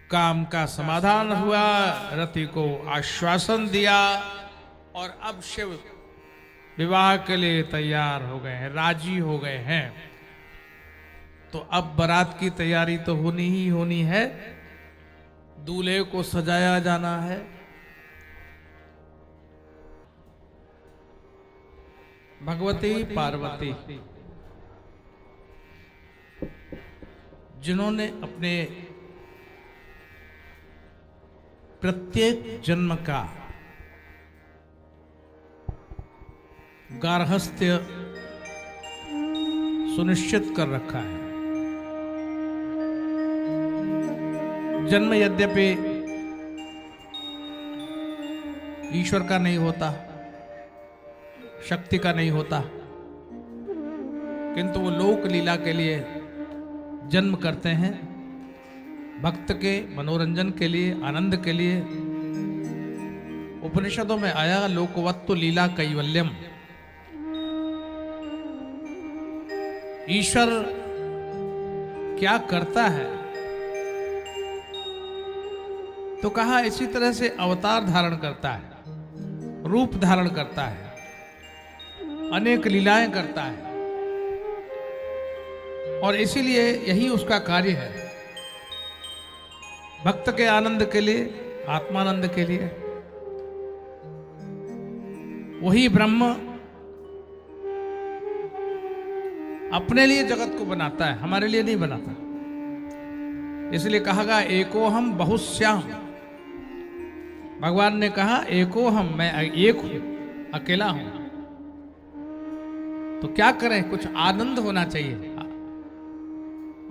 काम का समाधान हुआ, रति को आश्वासन दिया और अब शिव विवाह के लिए तैयार हो गए हैं, राजी हो गए हैं। तो अब बारात की तैयारी तो होनी ही होनी है, दूल्हे को सजाया जाना है। भगवती पार्वती जिन्होंने अपने प्रत्येक जन्म का गार्हस्थ्य सुनिश्चित कर रखा है। जन्म यद्यपि ईश्वर का नहीं होता, शक्ति का नहीं होता, किंतु वो लोक लीला के लिए जन्म करते हैं, भक्त के मनोरंजन के लिए, आनंद के लिए। उपनिषदों में आया लोकवत्तु लीला कैवल्यम। ईश्वर क्या करता है तो कहा इसी तरह से अवतार धारण करता है, रूप धारण करता है, अनेक लीलाएं करता है, और इसीलिए यही उसका कार्य है, भक्त के आनंद के लिए, आत्मानंद के लिए। वही ब्रह्म अपने लिए जगत को बनाता है, हमारे लिए नहीं बनाता। इसलिए कहा गया एको हम बहुश्याम। भगवान ने कहा एको हम, मैं एक हूं, अकेला हूं। तो क्या करें, कुछ आनंद होना चाहिए,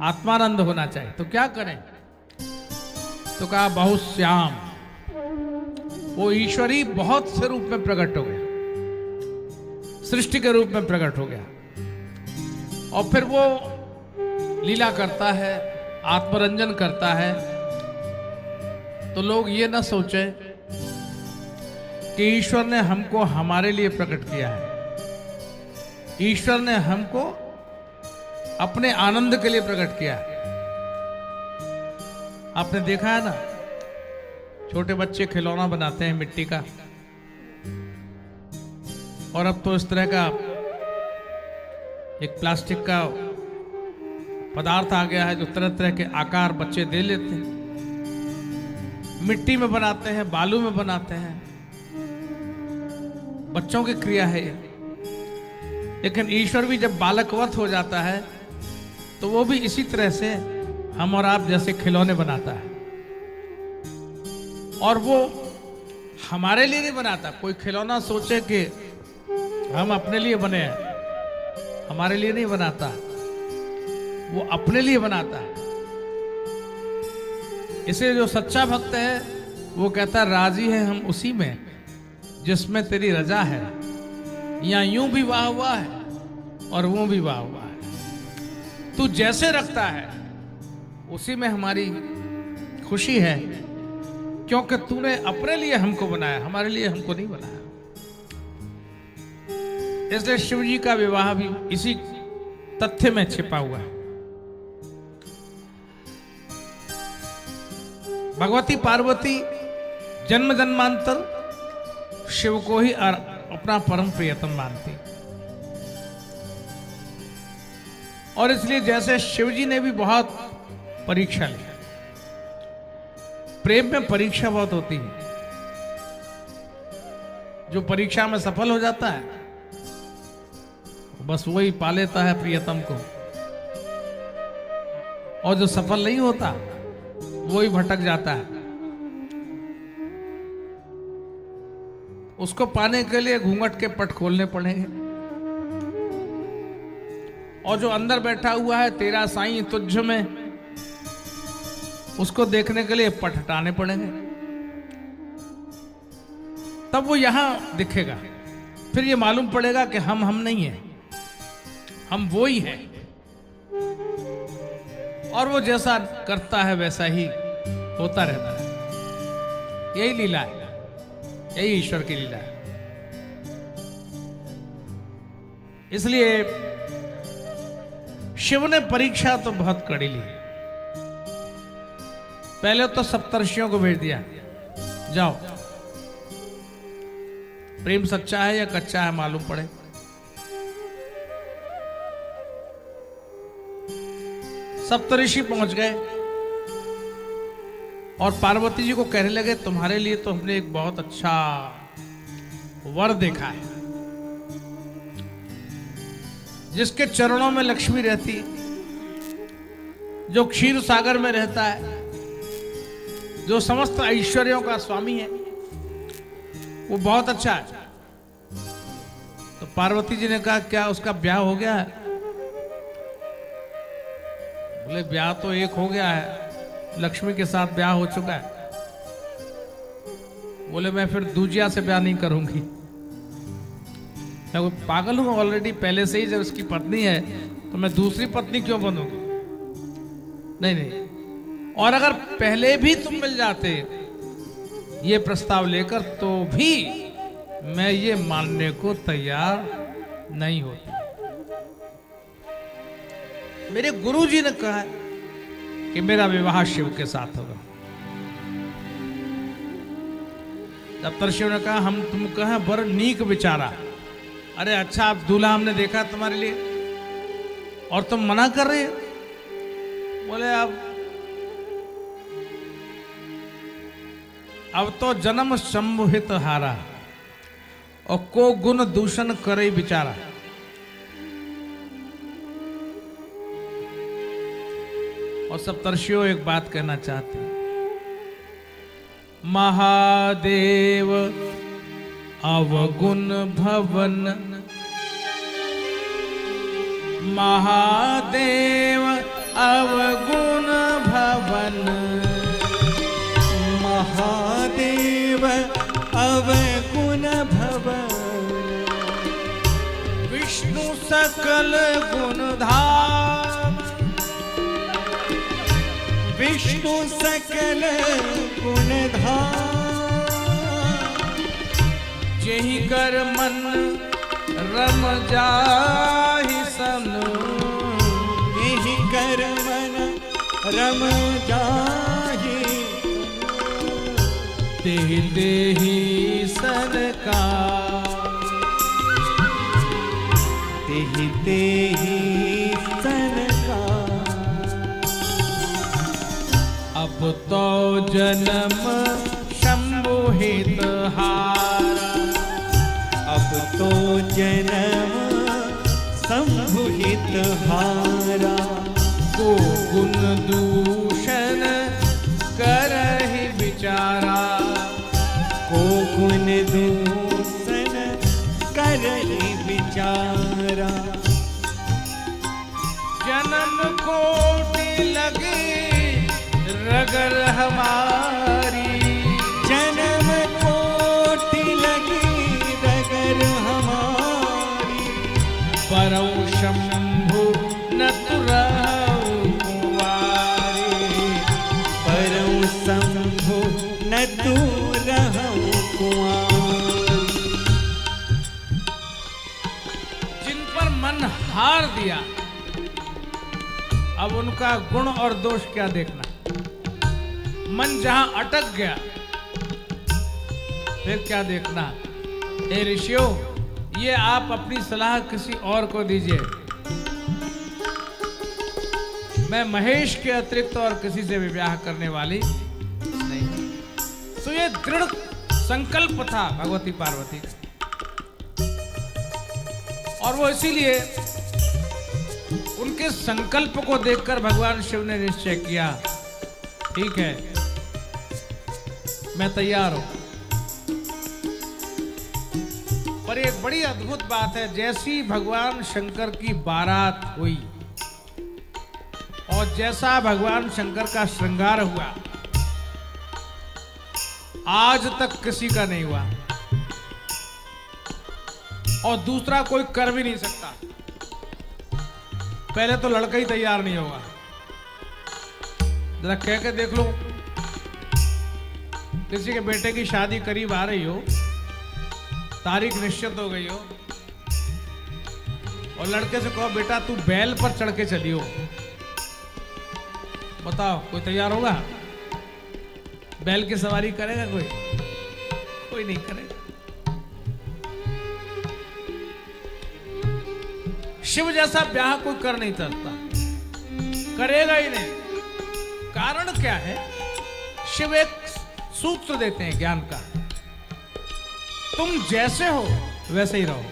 आत्मानंद होना चाहिए, तो क्या करें? तो कहा बहुश्याम। वो ईश्वरी बहुत से रूप में प्रकट हो गया, सृष्टि के रूप में प्रकट हो गया, और फिर वो लीला करता है, आत्मरंजन करता है। तो लोग ये ना सोचे कि ईश्वर ने हमको हमारे लिए प्रकट किया है, ईश्वर ने हमको अपने आनंद के लिए प्रकट किया है। आपने देखा है ना, छोटे बच्चे खिलौना बनाते हैं मिट्टी का, और अब तो इस तरह का एक प्लास्टिक का पदार्थ आ गया है जो तरह तरह के आकार बच्चे दे लेते हैं, मिट्टी में बनाते हैं, बालू में बनाते हैं, बच्चों की क्रिया है ये। लेकिन ईश्वर भी जब बालकवत हो जाता है तो वो भी इसी तरह से हम और आप जैसे खिलौने बनाता है, और वो हमारे लिए नहीं बनाता। कोई खिलौना सोचे कि हम अपने लिए बने हैं, हमारे लिए नहीं बनाता, वो अपने लिए बनाता है। इसलिए जो सच्चा भक्त है वो कहता राजी है हम उसी में जिसमें तेरी रजा है। यहां यूं भी वाह हुआ है और वो भी वाह हुआ है, तू जैसे रखता है उसी में हमारी खुशी है, क्योंकि तूने अपने लिए हमको बनाया, हमारे लिए हमको नहीं बनाया। इसलिए शिव जी का विवाह भी इसी तथ्य में छिपा हुआ है। भगवती पार्वती जन्म जन्मांतर शिव को ही अपना परम प्रियतम मानती, और इसलिए जैसे शिव जी ने भी बहुत परीक्षा ली। प्रेम में परीक्षा बहुत होती है, जो परीक्षा में सफल हो जाता है बस वही पा लेता है प्रियतम को, और जो सफल नहीं होता वही भटक जाता है। उसको पाने के लिए घूंघट के पट खोलने पड़ेंगे, और जो अंदर बैठा हुआ है तेरा साईं तुझ में, उसको देखने के लिए पट हटाने पड़ेंगे, तब वो यहां दिखेगा। फिर ये मालूम पड़ेगा कि हम नहीं है, हम वो ही है, और वो जैसा करता है वैसा ही होता रहता है। यही लीला है, यही ईश्वर की लीला है। इसलिए शिव ने परीक्षा तो बहुत कड़ी ली, पहले तो सप्तर्षियों को भेज दिया, जाओ प्रेम सच्चा है या कच्चा है मालूम पड़े। सप्तऋषि पहुंच गए और पार्वती जी को कहने लगे, तुम्हारे लिए तो हमने एक बहुत अच्छा वर देखा है, जिसके चरणों में लक्ष्मी रहती, जो क्षीर सागर में रहता है, जो समस्त ऐश्वर्यों का स्वामी है, वो बहुत अच्छा है। तो पार्वती जी ने कहा, क्या उसका ब्याह हो गया है? बोले, ब्याह तो एक हो गया है, लक्ष्मी के साथ ब्याह हो चुका है। बोले, मैं फिर दूजिया से ब्याह नहीं करूंगी, मैं कोई पागल हूं? ऑलरेडी पहले से ही जब उसकी पत्नी है तो मैं दूसरी पत्नी क्यों बनूंगी? नहीं नहीं, और अगर पहले भी तुम मिल जाते ये प्रस्ताव लेकर तो भी मैं ये मानने को तैयार नहीं होती। मेरे गुरुजी ने कहा है कि मेरा विवाह शिव के साथ होगा। सप्तर्षियों ने कहा, हम तुम कहा बर नीक विचारा। अरे अच्छा, आप दूल्हा हमने देखा तुम्हारे लिए और तुम मना कर रहे हो? बोले, अब तो जन्म संभुहित हारा और को गुण दूषण करे बिचारा। और सप्तर्षियों एक बात कहना चाहते हैं, महादेव अवगुण भवन, महादेव अवगुण भवन, महादेव अवगुण भवन, विष्णु सकल गुण धाम, विष्णु सकल गुण धाम, जेहि कर मन रम जाहि सन, यही कर मन रम जाहि, तेहि देहि सरकार, तेहि देहि सरकार। अब तो जन्म शंभुहित हारा, अब तो जन्म संभुहित हारा, को गुण दूषण करहि बिचारा, को गुण दूषण करहि बिचारा। जन्म कोटि लगे रगर हमारी, जन्म कोटि लगी रगर हमारी, परौ शंभु न तुरहु कुंवारी, परौ शंभु न तू रहु कुंवारी। जिन पर मन हार दिया, अब उनका गुण और दोष क्या देखना। मन जहां अटक गया फिर क्या देखना। हे ऋषियों, ये आप अपनी सलाह किसी और को दीजिए, मैं महेश के अतिरिक्त और किसी से विवाह करने वाली नहीं। तो ये दृढ़ संकल्प था भगवती पार्वती का, और वो इसीलिए उनके संकल्प को देखकर भगवान शिव ने निश्चय किया, ठीक है, मैं तैयार हूं। पर एक बड़ी अद्भुत बात है, जैसी भगवान शंकर की बारात हुई और जैसा भगवान शंकर का श्रृंगार हुआ, आज तक किसी का नहीं हुआ और दूसरा कोई कर भी नहीं सकता। पहले तो लड़का ही तैयार नहीं होगा, जरा कह के देख लो, किसी के बेटे की शादी करीब आ रही हो, तारीख निश्चित हो गई हो, और लड़के से कहो बेटा तू बैल पर चढ़ के चलियो, बताओ कोई तैयार होगा? बैल की सवारी करेगा कोई? कोई नहीं करेगा। शिव जैसा ब्याह कोई कर नहीं सकता, करेगा ही नहीं। कारण क्या है? शिव एक सूत्र देते हैं ज्ञान का, तुम जैसे हो वैसे ही रहो।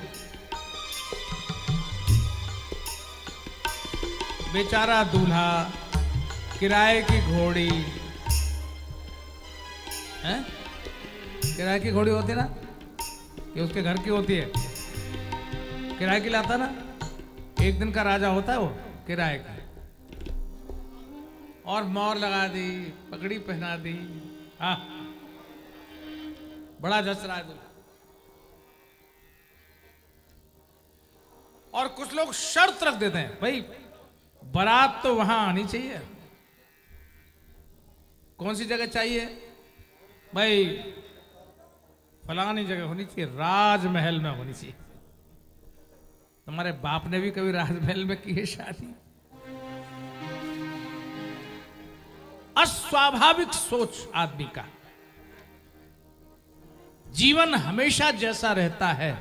बेचारा दूल्हा, किराए की घोड़ी है, किराए की घोड़ी होती है ना, ये उसके घर की होती है, किराए की लाता ना, एक दिन का राजा होता है वो किराए का। और मोहर लगा दी, पगड़ी पहना दी, हाँ बड़ा जच रहा है दूल्हा। और कुछ लोग शर्त रख देते हैं, भाई बारात तो वहां आनी चाहिए। कौन सी जगह चाहिए? भाई फलानी जगह होनी चाहिए, राजमहल में होनी चाहिए। तुम्हारे बाप ने भी कभी राजमहल में की है शादी? अस्वाभाविक सोच आदमी का। जीवन हमेशा जैसा रहता है,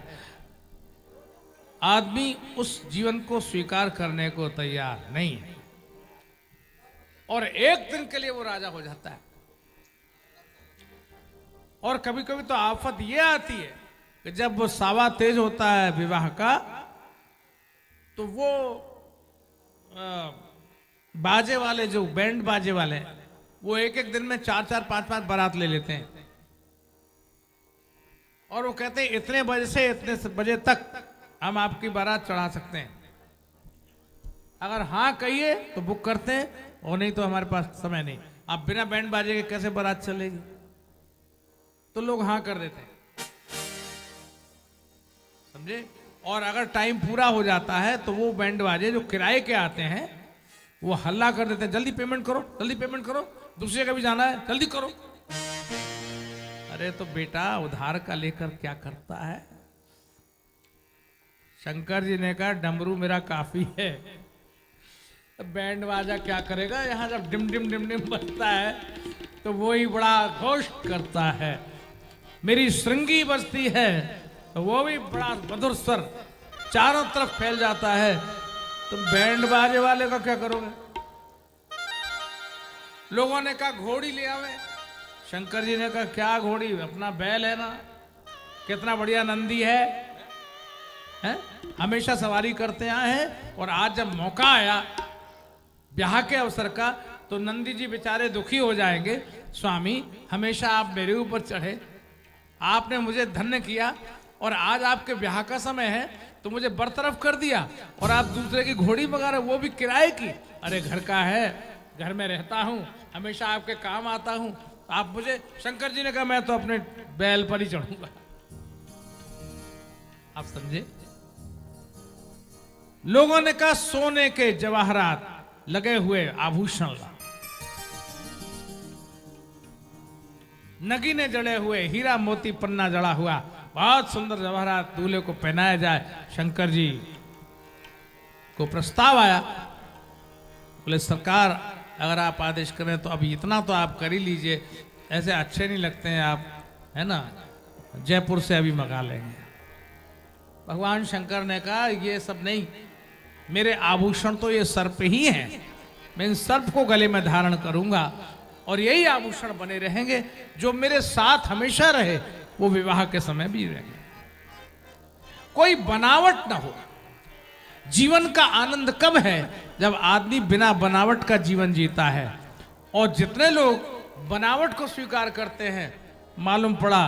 आदमी उस जीवन को स्वीकार करने को तैयार नहीं है, और एक दिन के लिए वो राजा हो जाता है। और कभी कभी तो आफत ये आती है कि जब वो सावा तेज होता है विवाह का, तो वो बाजे वाले, जो बैंड बाजे वाले, वो एक एक दिन में 4-4, 5-5 बारात ले लेते हैं। और वो कहते हैं इतने बजे से इतने बजे तक हम आपकी बारात चढ़ा सकते हैं। अगर हाँ कहिए तो बुक करते हैं, और नहीं तो हमारे पास समय नहीं। आप बिना बैंड बाजे के कैसे बारात चलेगी? तो लोग हाँ कर देते हैं, समझे। और अगर टाइम पूरा हो जाता है तो वो बैंड बाजे जो किराए के आते हैं वो हल्ला कर देते हैं, जल्दी पेमेंट करो, जल्दी पेमेंट करो, दूसरी जगह भी जाना है, जल्दी करो। अरे तो बेटा उधार का लेकर क्या करता है? शंकर जी ने कहा डमरू मेरा काफी है, बैंड बाजा क्या करेगा? यहां जब डिम डिम डिम डिम बजता है तो वो ही बड़ा घोष करता है। मेरी श्रृंगी बजती है तो वो भी बड़ा मधुर स्वर चारों तरफ फैल जाता है। तुम बैंड बाजे वाले का क्या करोगे? लोगों ने कहा घोड़ी ले आवे। शंकर जी ने कहा क्या घोड़ी? अपना बैल है ना, कितना बढ़िया नंदी है, हैं? हमेशा सवारी करते आए हैं, और आज जब मौका आया ब्याह के अवसर का तो नंदी जी बेचारे दुखी हो जाएंगे। स्वामी हमेशा आप मेरे ऊपर चढ़े, आपने मुझे धन्य किया, और आज आपके ब्याह का समय है तो मुझे बरतरफ कर दिया, और आप दूसरे की घोड़ी मंगा रहे, वो भी किराए की। अरे घर का है, घर में रहता हूं, हमेशा आपके काम आता हूं, आप मुझे। शंकर जी ने कहा मैं तो अपने बैल पर ही चढ़ूंगा। आप समझे? लोगों ने कहा सोने के जवाहरात लगे हुए आभूषण ला, नगीने जड़े हुए, हीरा मोती पन्ना जड़ा हुआ, बहुत सुंदर जवाहरात दूल्हे को पहनाया जाए। शंकर जी को प्रस्ताव आया, बोले सरकार अगर आप आदेश करें तो अभी इतना तो आप कर ही लीजिए, ऐसे अच्छे नहीं लगते हैं आप, है ना, जयपुर से अभी मंगा लेंगे। भगवान शंकर ने कहा ये सब नहीं, मेरे आभूषण तो ये सर्प ही हैं, मैं इन सर्प को गले में धारण करूंगा, और यही आभूषण बने रहेंगे जो मेरे साथ हमेशा रहे, वो विवाह के समय भी रहेंगे। कोई बनावट ना हो। जीवन का आनंद कब है? जब आदमी बिना बनावट का जीवन जीता है। और जितने लोग बनावट को स्वीकार करते हैं, मालूम पड़ा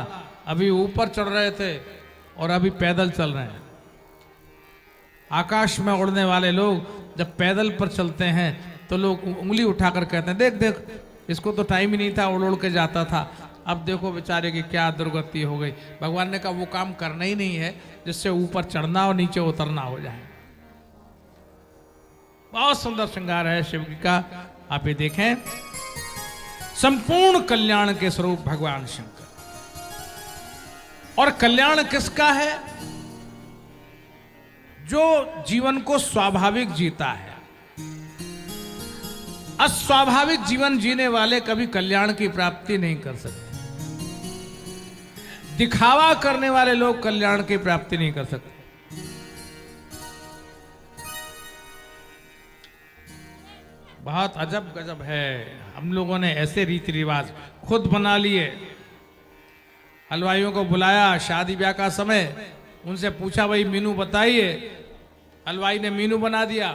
अभी ऊपर चढ़ रहे थे और अभी पैदल चल रहे हैं। आकाश में उड़ने वाले लोग जब पैदल पर चलते हैं तो लोग उंगली उठाकर कहते हैं देख देख, इसको तो टाइम ही नहीं था, उड़ उड़ के जाता था, अब देखो बेचारे की क्या दुर्गति हो गई। भगवान ने कहा वो काम करना ही नहीं है जिससे ऊपर चढ़ना और नीचे उतरना हो जाए। बहुत सुंदर श्रृंगार है शिव जी का, आप ये देखें। संपूर्ण कल्याण के स्वरूप भगवान शंकर। और कल्याण किसका है? जो जीवन को स्वाभाविक जीता है। अस्वाभाविक जीवन जीने वाले कभी कल्याण की प्राप्ति नहीं कर सकते। दिखावा करने वाले लोग कल्याण की प्राप्ति नहीं कर सकते। बहुत अजब गजब है, हम लोगों ने ऐसे रीति रिवाज खुद बना लिए। हलवाइयों को बुलाया शादी ब्याह का समय, उनसे पूछा भाई मेनू बताइए, हलवाई ने मेनू बना दिया,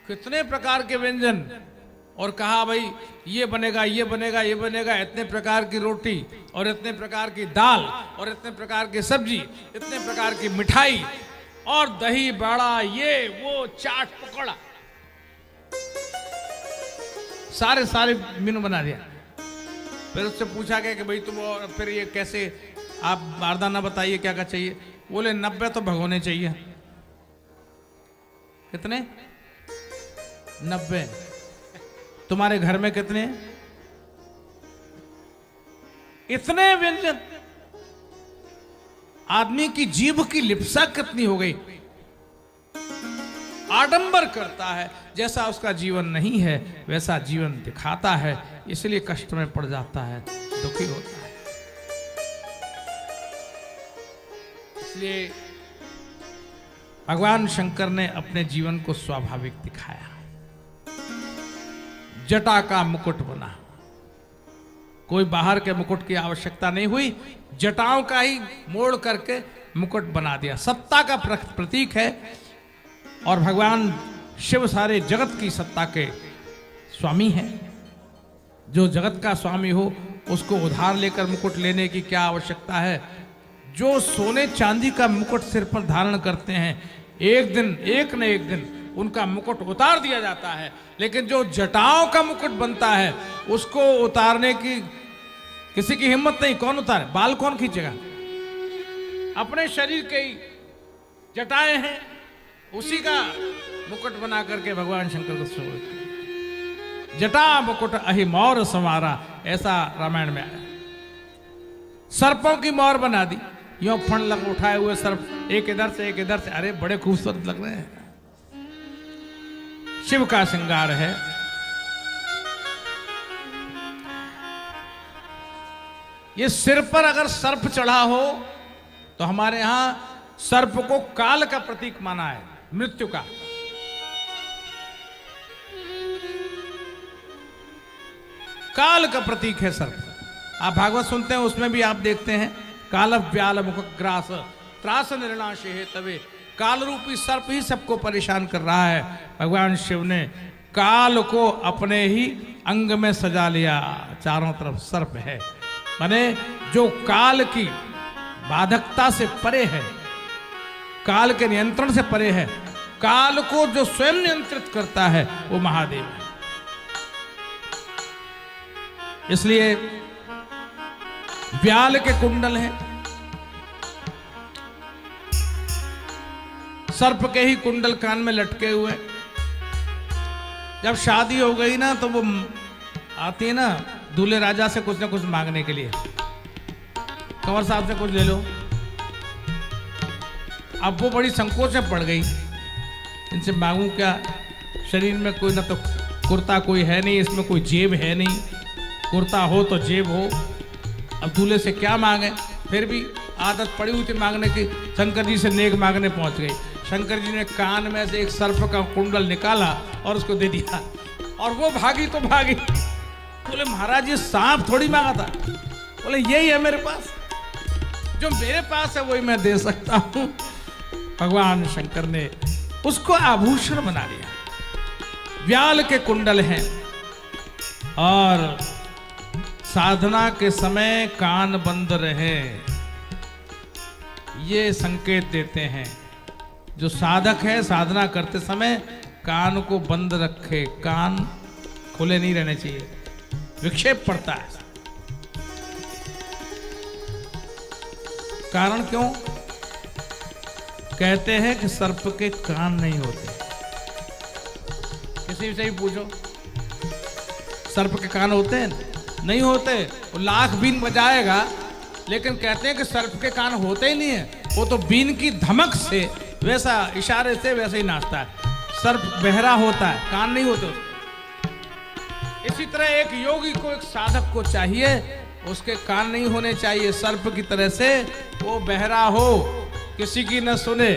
कितने प्रकार के व्यंजन, और कहा भाई ये बनेगा ये बनेगा ये बनेगा, इतने प्रकार की रोटी और इतने प्रकार की दाल और इतने प्रकार की सब्जी, इतने प्रकार की मिठाई और दही बड़ा, ये वो चाट पकौड़ा, सारे मेनू बना दिया। फिर उससे पूछा गया कि भाई तुम फिर ये कैसे, आप बारदाना बताइए क्या क्या चाहिए। बोले 90 तो भगोने चाहिए। कितने? 90। तुम्हारे घर में कितने? इतने व्यंजन। आदमी की जीभ की लिप्सा कितनी हो गई। आडंबर करता है, जैसा उसका जीवन नहीं है वैसा जीवन दिखाता है, इसलिए कष्ट में पड़ जाता है, दुखी होता है। इसलिए भगवान शंकर ने अपने जीवन को स्वाभाविक दिखाया। जटा का मुकुट बना, कोई बाहर के मुकुट की आवश्यकता नहीं हुई, जटाओं का ही मोड़ करके मुकुट बना दिया। सत्ता का प्रतीक है, और भगवान शिव सारे जगत की सत्ता के स्वामी हैं। जो जगत का स्वामी हो उसको उधार लेकर मुकुट लेने की क्या आवश्यकता है। जो सोने चांदी का मुकुट सिर पर धारण करते हैं, एक न एक दिन उनका मुकुट उतार दिया जाता है, लेकिन जो जटाओं का मुकुट बनता है उसको उतारने की किसी की हिम्मत नहीं। कौन उतारे? बाल कौन खींचेगा? अपने शरीर के ही जटाएं हैं, उसी का मुकुट बना करके भगवान शंकर को सोच, जटा मुकुट अहि मोर संवारा, ऐसा रामायण में आया। सर्पों की मोर बना दी, यो फण लग उठाए हुए सर्प, एक इधर से एक इधर से, अरे बड़े खूबसूरत लग रहे हैं। शिव का श्रृंगार है। ये सिर पर अगर सर्प चढ़ा हो तो हमारे यहां सर्प को काल का प्रतीक माना है, मृत्यु का। काल का प्रतीक है सर्प। आप भागवत सुनते हैं, उसमें भी आप देखते हैं काल व्याल मुख ग्रास त्रास निर्णाशे है तवे, काल रूपी सर्प ही सबको परेशान कर रहा है। भगवान शिव ने काल को अपने ही अंग में सजा लिया, चारों तरफ सर्प है, माने जो काल की बाधकता से परे है, काल के नियंत्रण से परे है, काल को जो स्वयं नियंत्रित करता है वो महादेव है। इसलिए व्याल के कुंडल हैं, सर्प के ही कुंडल कान में लटके हुए। जब शादी हो गई ना तो वो आती है ना दूल्हे राजा से कुछ ना कुछ मांगने के लिए, कंवर साहब से कुछ ले लो। अब वो बड़ी संकोच में पड़ गई, इनसे मांगू क्या, शरीर में कोई ना तो कुर्ता कोई है नहीं, इसमें कोई जेब है नहीं, कुर्ता हो तो जेब हो, अब दूल्हे से क्या मांगे। फिर भी आदत पड़ी हुई थी मांगने की, शंकर जी से नेक मांगने पहुंच गई। शंकर जी ने कान में से एक सर्प का कुंडल निकाला और उसको दे दिया, और वो भागी तो भागी। बोले महाराज ये सांप थोड़ी मांगा था। बोले यही है मेरे पास, जो मेरे पास है वही मैं दे सकता हूं। भगवान शंकर ने उसको आभूषण बना लिया। व्याल के कुंडल हैं, और साधना के समय कान बंद रहे, ये संकेत देते हैं। जो साधक है साधना करते समय कान को बंद रखे, कान खुले नहीं रहने चाहिए, विक्षेप पड़ता है। कारण क्यों? कहते हैं कि सर्प के कान नहीं होते। किसी से भी पूछो, सर्प के कान होते हैं? नहीं होते। वो लाख बीन बजाएगा, लेकिन कहते हैं कि सर्प के कान होते ही नहीं है। वो तो बीन की धमक से, वैसा इशारे से वैसे ही नाचता है। सर्प बहरा होता है, कान नहीं होते उसके। इसी तरह एक योगी को, एक साधक को चाहिए, उसके कान नहीं होने चाहिए सर्प की तरह से, वो बहरा हो, किसी की न सुने,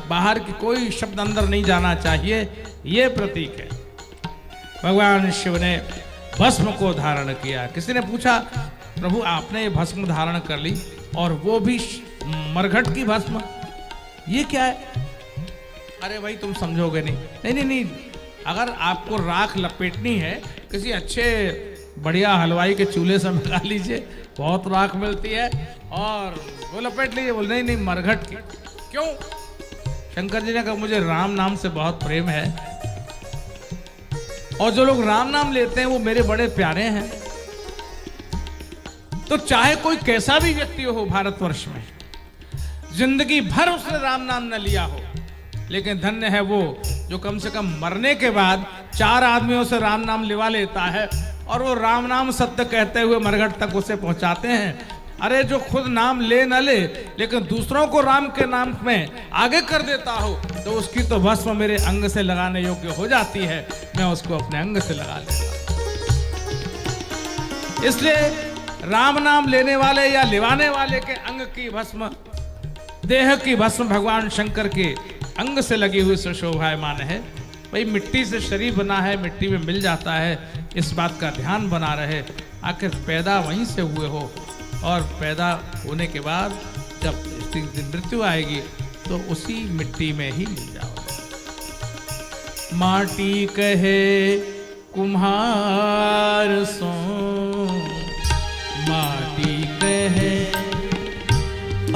बाहर की कोई शब्द अंदर नहीं जाना चाहिए। ये प्रतीक है। भगवान शिव ने भस्म को धारण किया। किसी ने पूछा, प्रभु आपने ये भस्म धारण कर ली और वो भी मरघट की भस्म, ये क्या है? अरे भाई तुम समझोगे नहीं। नहीं नहीं नहीं, अगर आपको राख लपेटनी है, किसी अच्छे बढ़िया हलवाई के चूल्हे से मंगा लीजिए, बहुत राख मिलती है, और वो लपेट लीजिए। बोल नहीं नहीं, मरघट की। क्यों? शंकर जी ने कहा मुझे राम नाम से बहुत प्रेम है, और जो लोग राम नाम लेते हैं वो मेरे बड़े प्यारे हैं। तो चाहे कोई कैसा भी व्यक्ति हो भारतवर्ष में, जिंदगी भर उसने राम नाम न लिया हो, लेकिन धन्य है वो जो कम से कम मरने के बाद 4 आदमियों से राम नाम लिवा लेता है, और वो राम नाम सत्य कहते हुए मरघट तक उसे पहुंचाते हैं। अरे जो खुद नाम ले न ले, लेकिन दूसरों को राम के नाम में आगे कर देता हो, तो उसकी तो भस्म मेरे अंग से लगाने योग्य हो जाती है। मैं उसको अपने अंग से लगा लेता। इसलिए राम नाम लेने वाले या लिवाने वाले के अंग की भस्म, देह की भस्म भगवान शंकर के अंग से लगी हुई सुशोभायमान है। भाई मिट्टी से शरीर बना है, मिट्टी में मिल जाता है, इस बात का ध्यान बना रहे। आखिर पैदा वहीं से हुए हो, और पैदा होने के बाद जब इसकी मृत्यु आएगी तो उसी मिट्टी में ही मिल जाओगे। माटी कहे कुम्हार सो, माटी कहे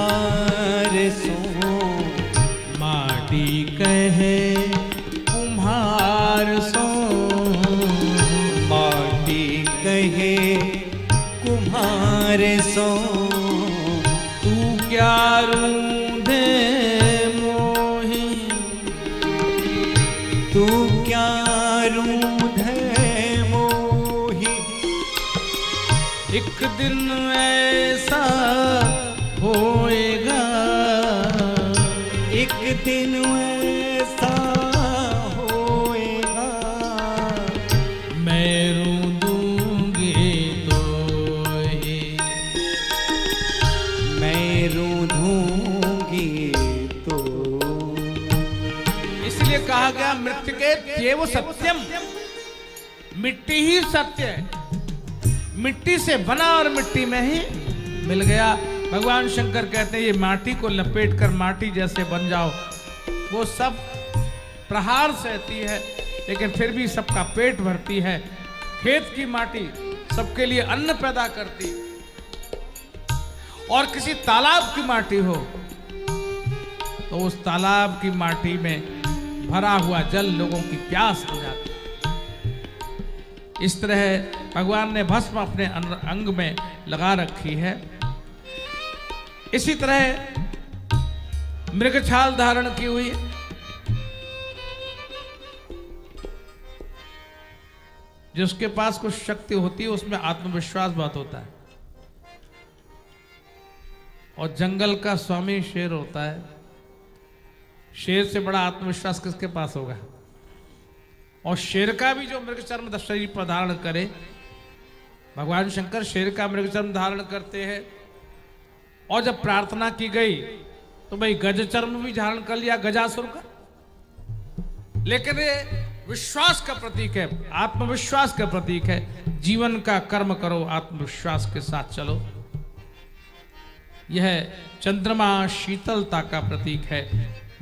आर सो, माटी कहे कुम्हार सो, माटी कहे कुम्हार सो, तू क्या रूंधे मोही, तू क्या रूंधे मोही, एक दिन ऐसा होएगा, एक दिन ऐसा होएगा, मैं रूंधूंगी तो ही, मैं रूंधूंगी तो। इसलिए कहा गया मृत्यु के देव सत्यम, मिट्टी ही सत्य है। मिट्टी से बना और मिट्टी में ही मिल गया। भगवान शंकर कहते हैं ये माटी को लपेट कर माटी जैसे बन जाओ। वो सब प्रहार सहती है, लेकिन फिर भी सबका पेट भरती है। खेत की माटी सबके लिए अन्न पैदा करती, और किसी तालाब की माटी हो तो उस तालाब की माटी में भरा हुआ जल लोगों की प्यास बुझाती। इस तरह भगवान ने भस्म अपने अंग में लगा रखी है। इसी तरह मृगछाल धारण की हुई है। जिसके पास कुछ शक्ति होती है उसमें आत्मविश्वास बहुत होता है, और जंगल का स्वामी शेर होता है। शेर से बड़ा आत्मविश्वास किसके पास होगा? और शेर का भी जो मृगचर्म शरीर पर धारण करे, भगवान शंकर शेर का मृगचर्म धारण करते हैं। और जब प्रार्थना की गई तो भाई गजचर्म भी धारण कर लिया गजासुर का। लेकिन ये विश्वास का प्रतीक है, आत्मविश्वास का प्रतीक है। जीवन का कर्म करो, आत्मविश्वास के साथ चलो। यह चंद्रमा शीतलता का प्रतीक है।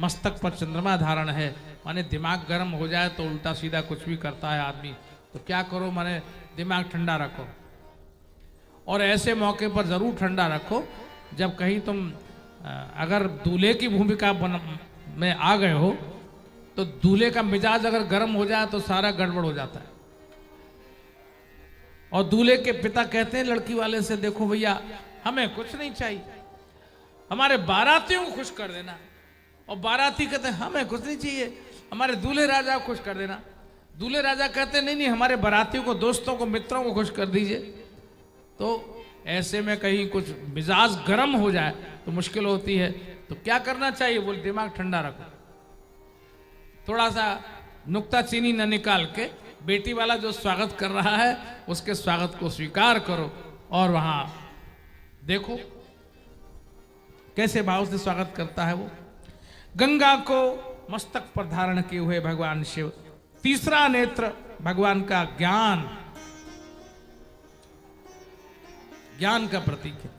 मस्तक पर चंद्रमा धारण है, माने दिमाग गर्म हो जाए तो उल्टा सीधा कुछ भी करता है आदमी। तो क्या करो, माने दिमाग ठंडा रखो। और ऐसे मौके पर जरूर ठंडा रखो जब कहीं तुम अगर दूल्हे की भूमिका में आ गए हो, तो दूल्हे का मिजाज अगर गर्म हो जाए तो सारा गड़बड़ हो जाता है। और दूल्हे के पिता कहते हैं लड़की वाले से, देखो भैया हमें कुछ नहीं चाहिए, हमारे बारातियों को खुश कर देना। और बाराती कहते हैं हमें कुछ नहीं चाहिए, हमारे दूल्हे राजा को खुश कर देना। दूल्हे राजा कहते हैं नहीं नहीं, हमारे बारातियों को, दोस्तों को, मित्रों को खुश कर दीजिए। तो ऐसे में कहीं कुछ मिजाज गर्म हो जाए तो मुश्किल होती है। तो क्या करना चाहिए? बोल दिमाग ठंडा रखो, थोड़ा सा नुक्ता चीनी न निकाल के बेटी वाला जो स्वागत कर रहा है उसके स्वागत को स्वीकार करो और वहां देखो कैसे भाव से स्वागत करता है वो। गंगा को मस्तक पर धारण किए हुए भगवान शिव, तीसरा नेत्र भगवान का ज्ञान, ज्ञान का प्रतीक है।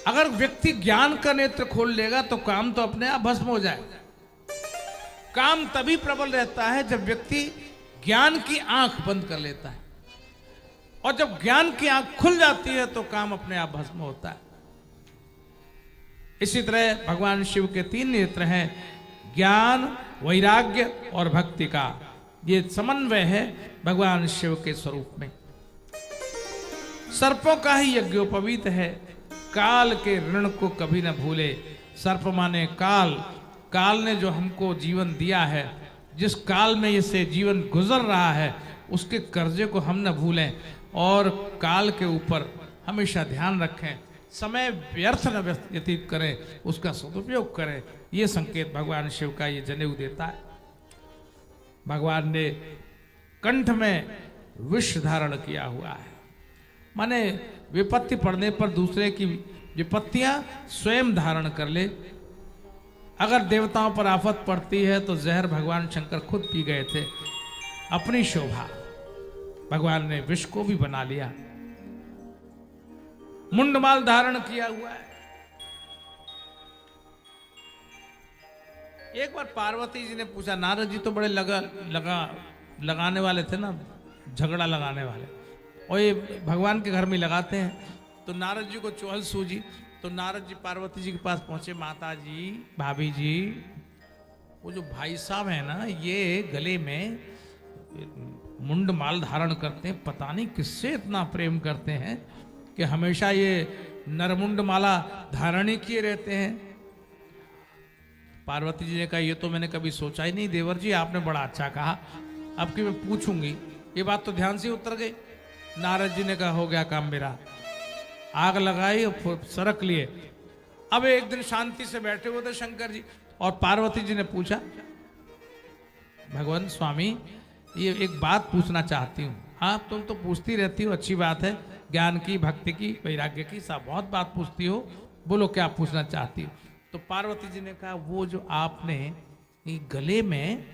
अगर व्यक्ति ज्ञान का नेत्र खोल लेगा तो काम तो अपने आप भस्म हो जाएगा। काम तभी प्रबल रहता है जब व्यक्ति ज्ञान की आंख बंद कर लेता है, और जब ज्ञान की आंख खुल जाती है तो काम अपने आप भस्म होता है। इसी तरह भगवान शिव के 3 नेत्र हैं, ज्ञान, वैराग्य और भक्ति का। ये समन्वय है भगवान शिव के स्वरूप में। सर्पों का ही यज्ञोपवीत है, काल के ऋण को कभी न भूले। सर्प माने काल, काल ने जो हमको जीवन दिया है, जिस काल में इसे जीवन गुजर रहा है, उसके कर्जे को हम न भूलें और काल के ऊपर हमेशा ध्यान रखें, समय व्यर्थ न व्यतीत करें, उसका सदुपयोग करें। ये संकेत भगवान शिव का ये जनेऊ देता है। भगवान ने कंठ में विष धारण किया हुआ है, माने विपत्ति पड़ने पर दूसरे की विपत्तियां स्वयं धारण कर ले। अगर देवताओं पर आफत पड़ती है तो जहर भगवान शंकर खुद पी गए थे, अपनी शोभा। भगवान ने विष को भी बना लिया। मुंडमाल धारण किया हुआ है। एक बार पार्वती जी ने पूछा, नारद जी तो बड़े लगाने वाले थे ना, झगड़ा लगाने वाले, और ये भगवान के घर में लगाते हैं। तो नारद जी को चुहल सूझी, तो नारद जी पार्वती जी के पास पहुंचे, माता जी, भाभी जी, वो जो भाई साहब है ना, ये गले में मुंड माल धारण करते हैं, पता नहीं किससे इतना प्रेम करते हैं कि हमेशा ये नरमुंड माला धारण ही किए रहते हैं। पार्वती जी ने कहा, ये तो मैंने कभी सोचा ही नहीं देवर जी, आपने बड़ा अच्छा कहा, अब कि मैं पूछूंगी। ये बात तो ध्यान से उतर गई। नारद जी ने कहा, हो गया काम मेरा। आग लगाई और सरक लिए। अब एक दिन शांति से बैठे हुए थे शंकर जी, और पार्वती जी ने पूछा, भगवान स्वामी, ये एक बात पूछना चाहती हूँ। हाँ, तुम तो पूछती रहती हो, अच्छी बात है, ज्ञान की, भक्ति की, वैराग्य की, सब बहुत बात पूछती हो, बोलो क्या पूछना चाहती हो। तो पार्वती जी ने कहा, वो जो आपने ये गले में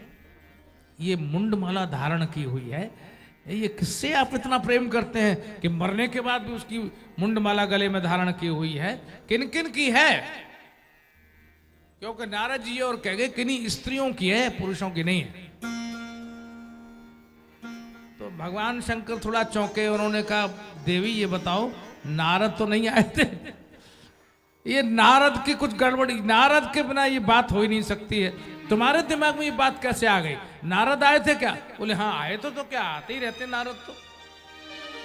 ये मुंडमाला धारण की हुई है, ये किससे आप इतना प्रेम करते हैं कि मरने के बाद भी उसकी मुंडमाला गले में धारण की हुई है? किन किन की है? क्योंकि नारद जी और कह गए किन्हीं स्त्रियों की है, पुरुषों की नहीं है। तो भगवान शंकर थोड़ा चौंके, उन्होंने कहा, देवी ये बताओ, नारद तो नहीं आए थे? ये नारद की कुछ गड़बड़ी, नारद के बिना ये बात हो ही नहीं सकती है। तुम्हारे दिमाग में ये बात कैसे आ गई? नारद आए थे क्या? बोले हाँ आए तो क्या, आते ही रहते नारद तो।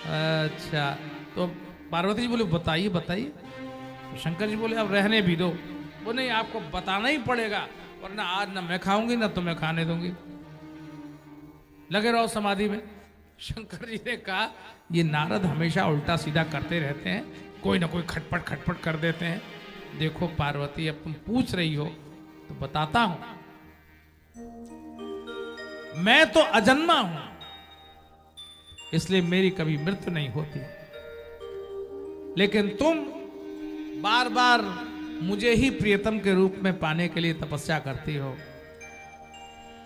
अच्छा, तो पार्वती जी बोले बताइए बताइए। तो शंकर जी बोले अब रहने भी दो। वो नहीं, आपको बताना ही पड़ेगा, वरना आज ना मैं खाऊंगी ना तुम्हें खाने दूंगी, लगे रहो समाधि में। शंकर जी ने कहा, ये नारद हमेशा उल्टा सीधा करते रहते हैं, कोई ना कोई खटपट खटपट कर देते हैं। देखो पार्वती, अब तुम पूछ रही हो तो बताता हूं। मैं तो अजन्मा हूं, इसलिए मेरी कभी मृत्यु नहीं होती, लेकिन तुम बार बार मुझे ही प्रियतम के रूप में पाने के लिए तपस्या करती हो।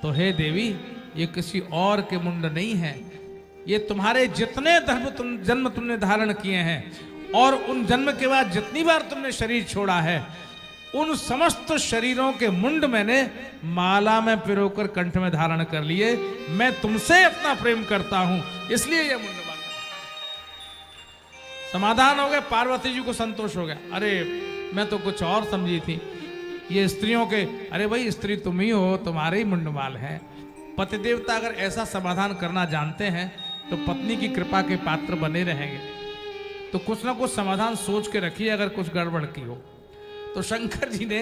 तो हे देवी, ये किसी और के मुंड नहीं है, ये तुम्हारे जितने जन्म तुमने धारण किए हैं और उन जन्म के बाद जितनी बार तुमने शरीर छोड़ा है, उन समस्त शरीरों के मुंड मैंने माला में पिरोकर कंठ में धारण कर लिए। मैं तुमसे इतना प्रेम करता हूं, इसलिए ये मुंड माला। समाधान हो गया, पार्वती जी को संतोष हो गया। अरे मैं तो कुछ और समझी थी, ये स्त्रियों के, अरे भाई स्त्री तुम ही हो, तुम्हारे ही मुंडमाल है। पति देवता अगर ऐसा समाधान करना जानते हैं तो पत्नी की कृपा के पात्र बने रहेंगे। तो कुछ ना कुछ समाधान सोच के रखिए अगर कुछ गड़बड़ की हो। तो शंकर जी ने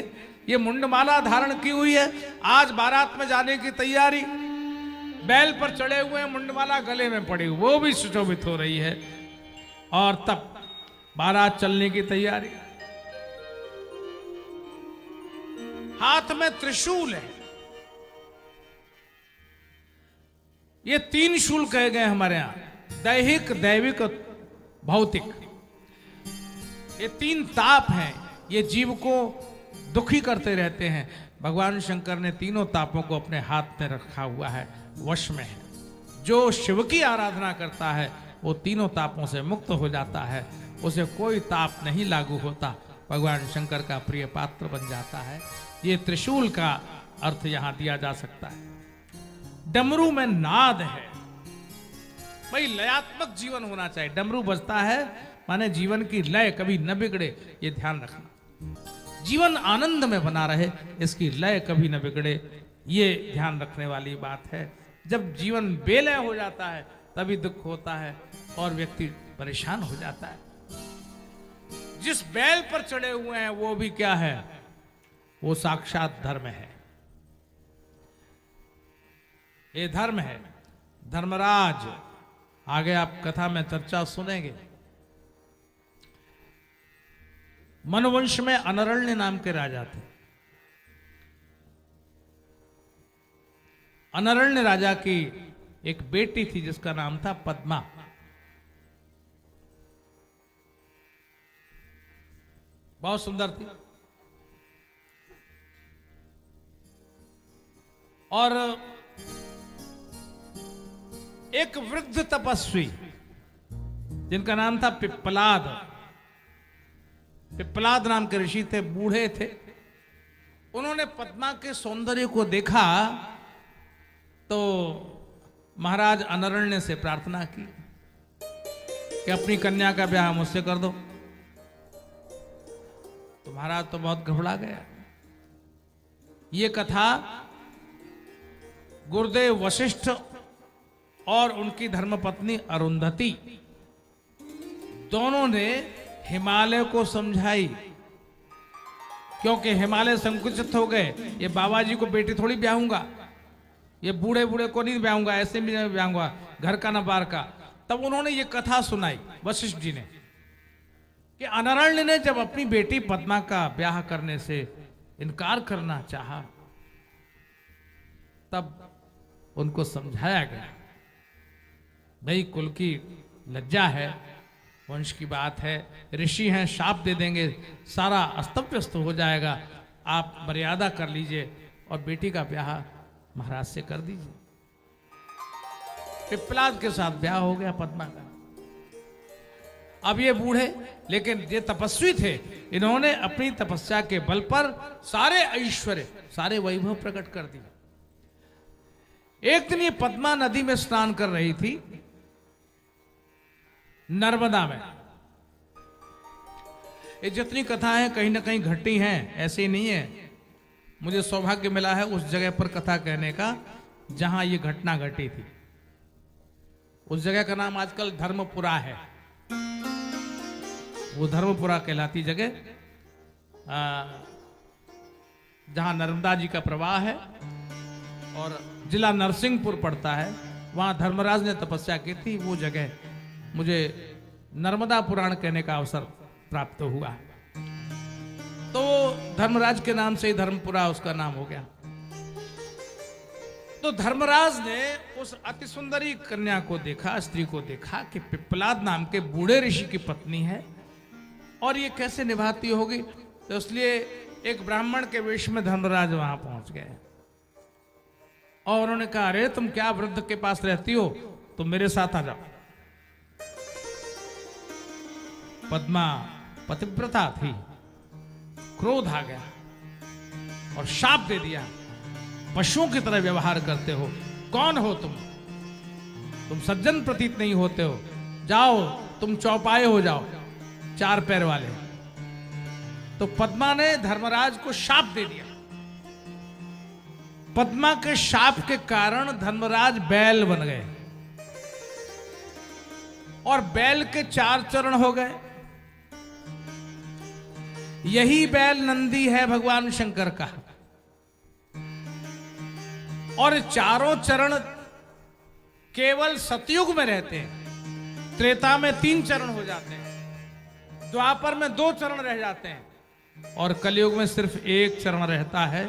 ये मुंडमाला धारण की हुई है, आज बारात में जाने की तैयारी, बैल पर चढ़े हुए हैं, मुंडमाला गले में पड़ी, वो भी सुशोभित हो रही है, और तब बारात चलने की तैयारी। हाथ में त्रिशूल है। ये तीन शूल कहे गए हमारे यहां, दैहिक, दैविक, भौतिक। ये तीन ताप हैं, ये जीव को दुखी करते रहते हैं। भगवान शंकर ने तीनों तापों को अपने हाथ में रखा हुआ है, वश में है। जो शिव की आराधना करता है वो तीनों तापों से मुक्त हो जाता है, उसे कोई ताप नहीं लागू होता, भगवान शंकर का प्रिय पात्र बन जाता है। ये त्रिशूल का अर्थ यहां दिया जा सकता है। डमरू में नाद है, भाई लयात्मक जीवन होना चाहिए। डमरू बजता है माने जीवन की लय कभी न बिगड़े, ये ध्यान रखना। जीवन आनंद में बना रहे, इसकी लय कभी न बिगड़े, ये ध्यान रखने वाली बात है। जब जीवन बेलय हो जाता है तभी दुख होता है और व्यक्ति परेशान हो जाता है। जिस बैल पर चढ़े हुए हैं वो भी क्या है, वो साक्षात धर्म है। ये धर्म है। धर्मराज, आगे आप कथा में चर्चा सुनेंगे। मनवंश में अनरण्य नाम के राजा थे। अनरण्य राजा की एक बेटी थी जिसका नाम था पद्मा। बहुत सुंदर थी। और एक वृद्ध तपस्वी जिनका नाम था पिप्पलाद, पिप्पलाद नाम के ऋषि थे, बूढ़े थे। उन्होंने पद्मा के सौंदर्य को देखा तो महाराज अनरण्य से प्रार्थना की कि अपनी कन्या का ब्याह मुझसे कर दो। तो महाराज तो बहुत घबरा गया। ये कथा गुरुदेव वशिष्ठ और उनकी धर्मपत्नी अरुंधति दोनों ने हिमालय को समझाई, क्योंकि हिमालय संकुचित हो गए। ये बाबा जी को बेटी थोड़ी ब्याहूंगा, ये बूढ़े बूढ़े को नहीं ब्याहूंगा, ऐसे भी नहीं ब्याहूंगा, घर का न बार का। तब उन्होंने ये कथा सुनाई वशिष्ठ जी ने कि अनरण्य ने जब अपनी बेटी पद्मा का ब्याह करने से इनकार करना चाहा तब उनको समझाया गया, भाई कुल की लज्जा है, वंश की बात है, ऋषि हैं, शाप दे देंगे, सारा अस्त व्यस्त हो जाएगा, आप मर्यादा कर लीजिए और बेटी का ब्याह महाराज से कर दीजिए। पिप्पलाद के साथ ब्याह हो गया पद्मा का। अब ये बूढ़े लेकिन ये तपस्वी थे, इन्होंने अपनी तपस्या के बल पर सारे ऐश्वर्य, सारे वैभव प्रकट कर दिए। एक दिन ये पद्मा नदी में स्नान कर रही थी, नर्मदा में। ये जितनी कथाएं कहीं ना कहीं घटी हैं, ऐसे ही नहीं है। मुझे सौभाग्य मिला है उस जगह पर कथा कहने का जहां ये घटना घटी थी। उस जगह का नाम आजकल धर्मपुरा है। वो धर्मपुरा कहलाती जगह, जहां नर्मदा जी का प्रवाह है और जिला नरसिंहपुर पड़ता है, वहां धर्मराज ने तपस्या की थी। वो जगह मुझे नर्मदा पुराण कहने का अवसर प्राप्त हुआ, तो धर्मराज के नाम से ही धर्मपुरा उसका नाम हो गया। तो धर्मराज ने उस अति सुंदरी कन्या को देखा, स्त्री को देखा कि पिप्पलाद नाम के बूढ़े ऋषि की पत्नी है और ये कैसे निभाती होगी। तो इसलिए एक ब्राह्मण के वेश में धर्मराज वहां पहुंच गए और उन्होंने कहा, अरे तुम क्या वृद्ध के पास रहती हो, तुम मेरे साथ आ जाओ। पद्मा पतिव्रता थी, क्रोध आ गया और शाप दे दिया, पशुओं की तरह व्यवहार करते हो, कौन हो तुम सज्जन प्रतीत नहीं होते हो, जाओ तुम चौपाए हो जाओ, चार पैर वाले। तो पद्मा ने धर्मराज को शाप दे दिया। पद्मा के शाप के कारण धर्मराज बैल बन गए और बैल के 4 चरण हो गए। यही बैल नंदी है भगवान शंकर का। और चारों चरण केवल सतयुग में रहते हैं, त्रेता में 3 चरण हो जाते हैं, द्वापर में 2 चरण रह जाते हैं और कलयुग में सिर्फ 1 चरण रहता है।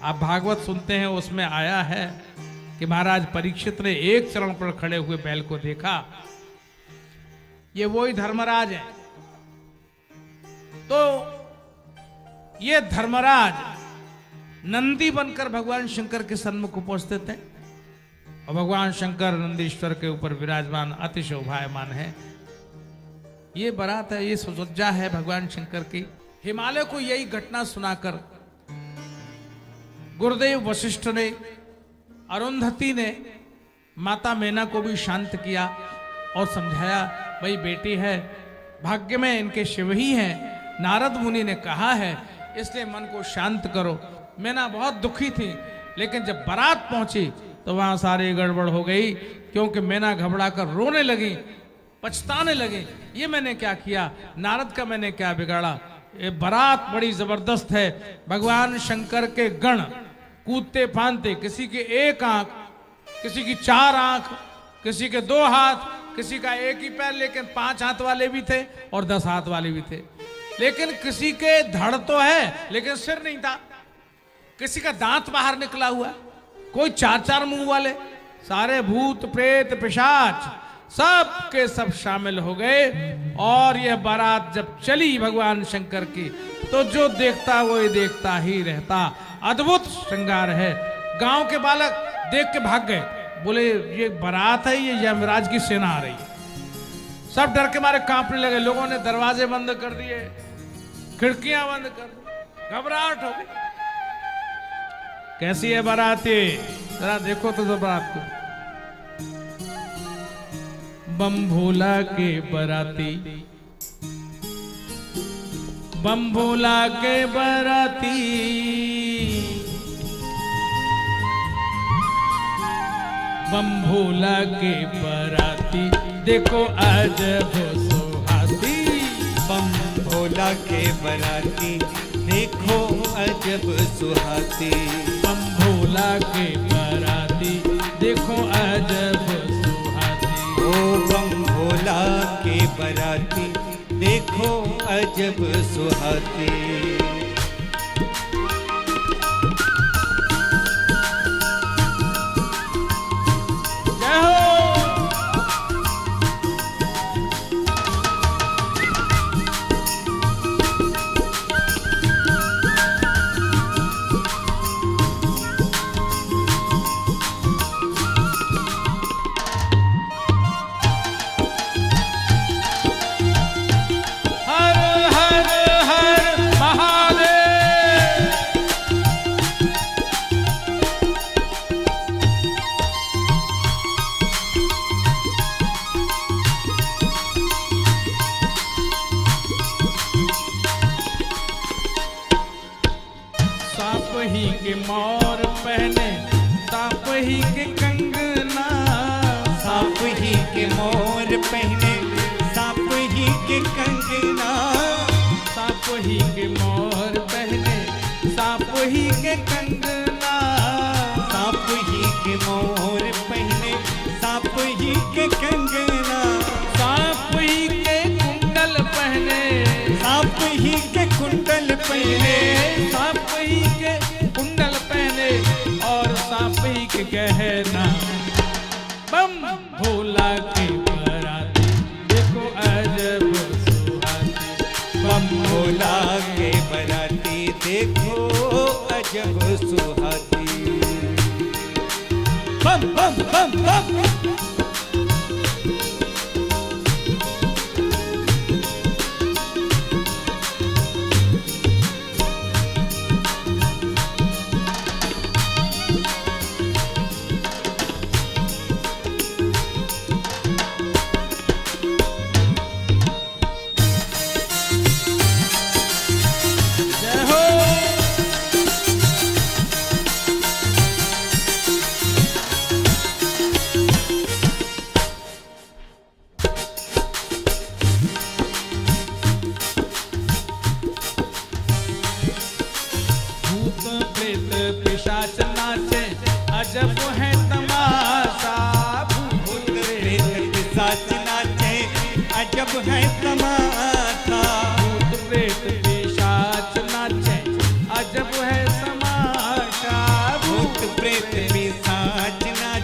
आप भागवत सुनते हैं, उसमें आया है कि महाराज परीक्षित ने एक चरण पर खड़े हुए बैल को देखा, ये वही धर्मराज है। तो ये धर्मराज नंदी बनकर भगवान शंकर के सन्मुख उपस्थित थे और भगवान शंकर नंदीश्वर के ऊपर विराजमान अति शोभायमान है। ये बारात है, ये सुसज्जा है भगवान शंकर की। हिमालय को यही घटना सुनाकर गुरुदेव वशिष्ठ ने, अरुंधति ने माता मैना को भी शांत किया और समझाया, भाई बेटी है, भाग्य में इनके शिव ही हैं, नारद मुनि ने कहा है, इसलिए मन को शांत करो। मैना बहुत दुखी थी, लेकिन जब बारात पहुंची तो वहां सारी गड़बड़ हो गई, क्योंकि मैना घबरा कर रोने लगी, पछताने लगी, ये मैंने क्या किया, नारद का मैंने क्या बिगाड़ा। ये बारात बड़ी जबरदस्त है। भगवान शंकर के गण कूदते फांदते, किसी की एक आंख, किसी की 4 आंख, किसी के 2 हाथ, किसी का एक ही पैर, लेकिन 5 हाथ वाले भी थे और 10 हाथ वाले भी थे। लेकिन किसी के धड़ तो है लेकिन सिर नहीं था, किसी का दांत बाहर निकला हुआ, कोई 4-4 मुंह वाले, सारे भूत प्रेत पिशाच सब के सब शामिल हो गए। और यह बारात जब चली भगवान शंकर की, तो जो देखता वो ही देखता ही रहता। अद्भुत श्रृंगार है। गांव के बालक देख के भाग गए, बोले ये बारात है, ये यमराज की सेना आ रही है। सब डर के मारे कांपने लगे। लोगों ने दरवाजे बंद कर दिए, खिड़कियां बंद कर दी, घबराहट हो गई। कैसी है बाराती, जरा देखो तो बारात को। बम भोला के बाराती, बम भोला के बाराती, बम भोला के बाराती, देखो अजब सुहाती। बम भोला के बाराती, देखो अजब सुहाती। बम भोला के बाराती, देखो अजब सुहाती। ओ बम भोला के बाराती, देखो अजब सुहाती। जय हो। मोर पहने सांप ही के कंगना, सांप ही के मोर पहने सांप ही के कंगना। सांप ही के मोर पहने सांप ही के कंगना। सांप ही के मोर पहने सांप ही के कंगना। सांप ही के कुंडल पहने, सांप ही के कुंडल पहने। सांप ही के कुंडल पहने और सांप ही के गहना। बम भोला के बाराती, देखो अजब सुहाती। बम भोला के बाराती, देखो अजब सुहाती। बम बम बम बम। अजब है तमाशा, भूत प्रेत पिशाच नाचे, अजब है तमाशा। भूत प्रेत पिशाच नाचे, अजब है तमाशा। भूत प्रेत पिशाच नाचे,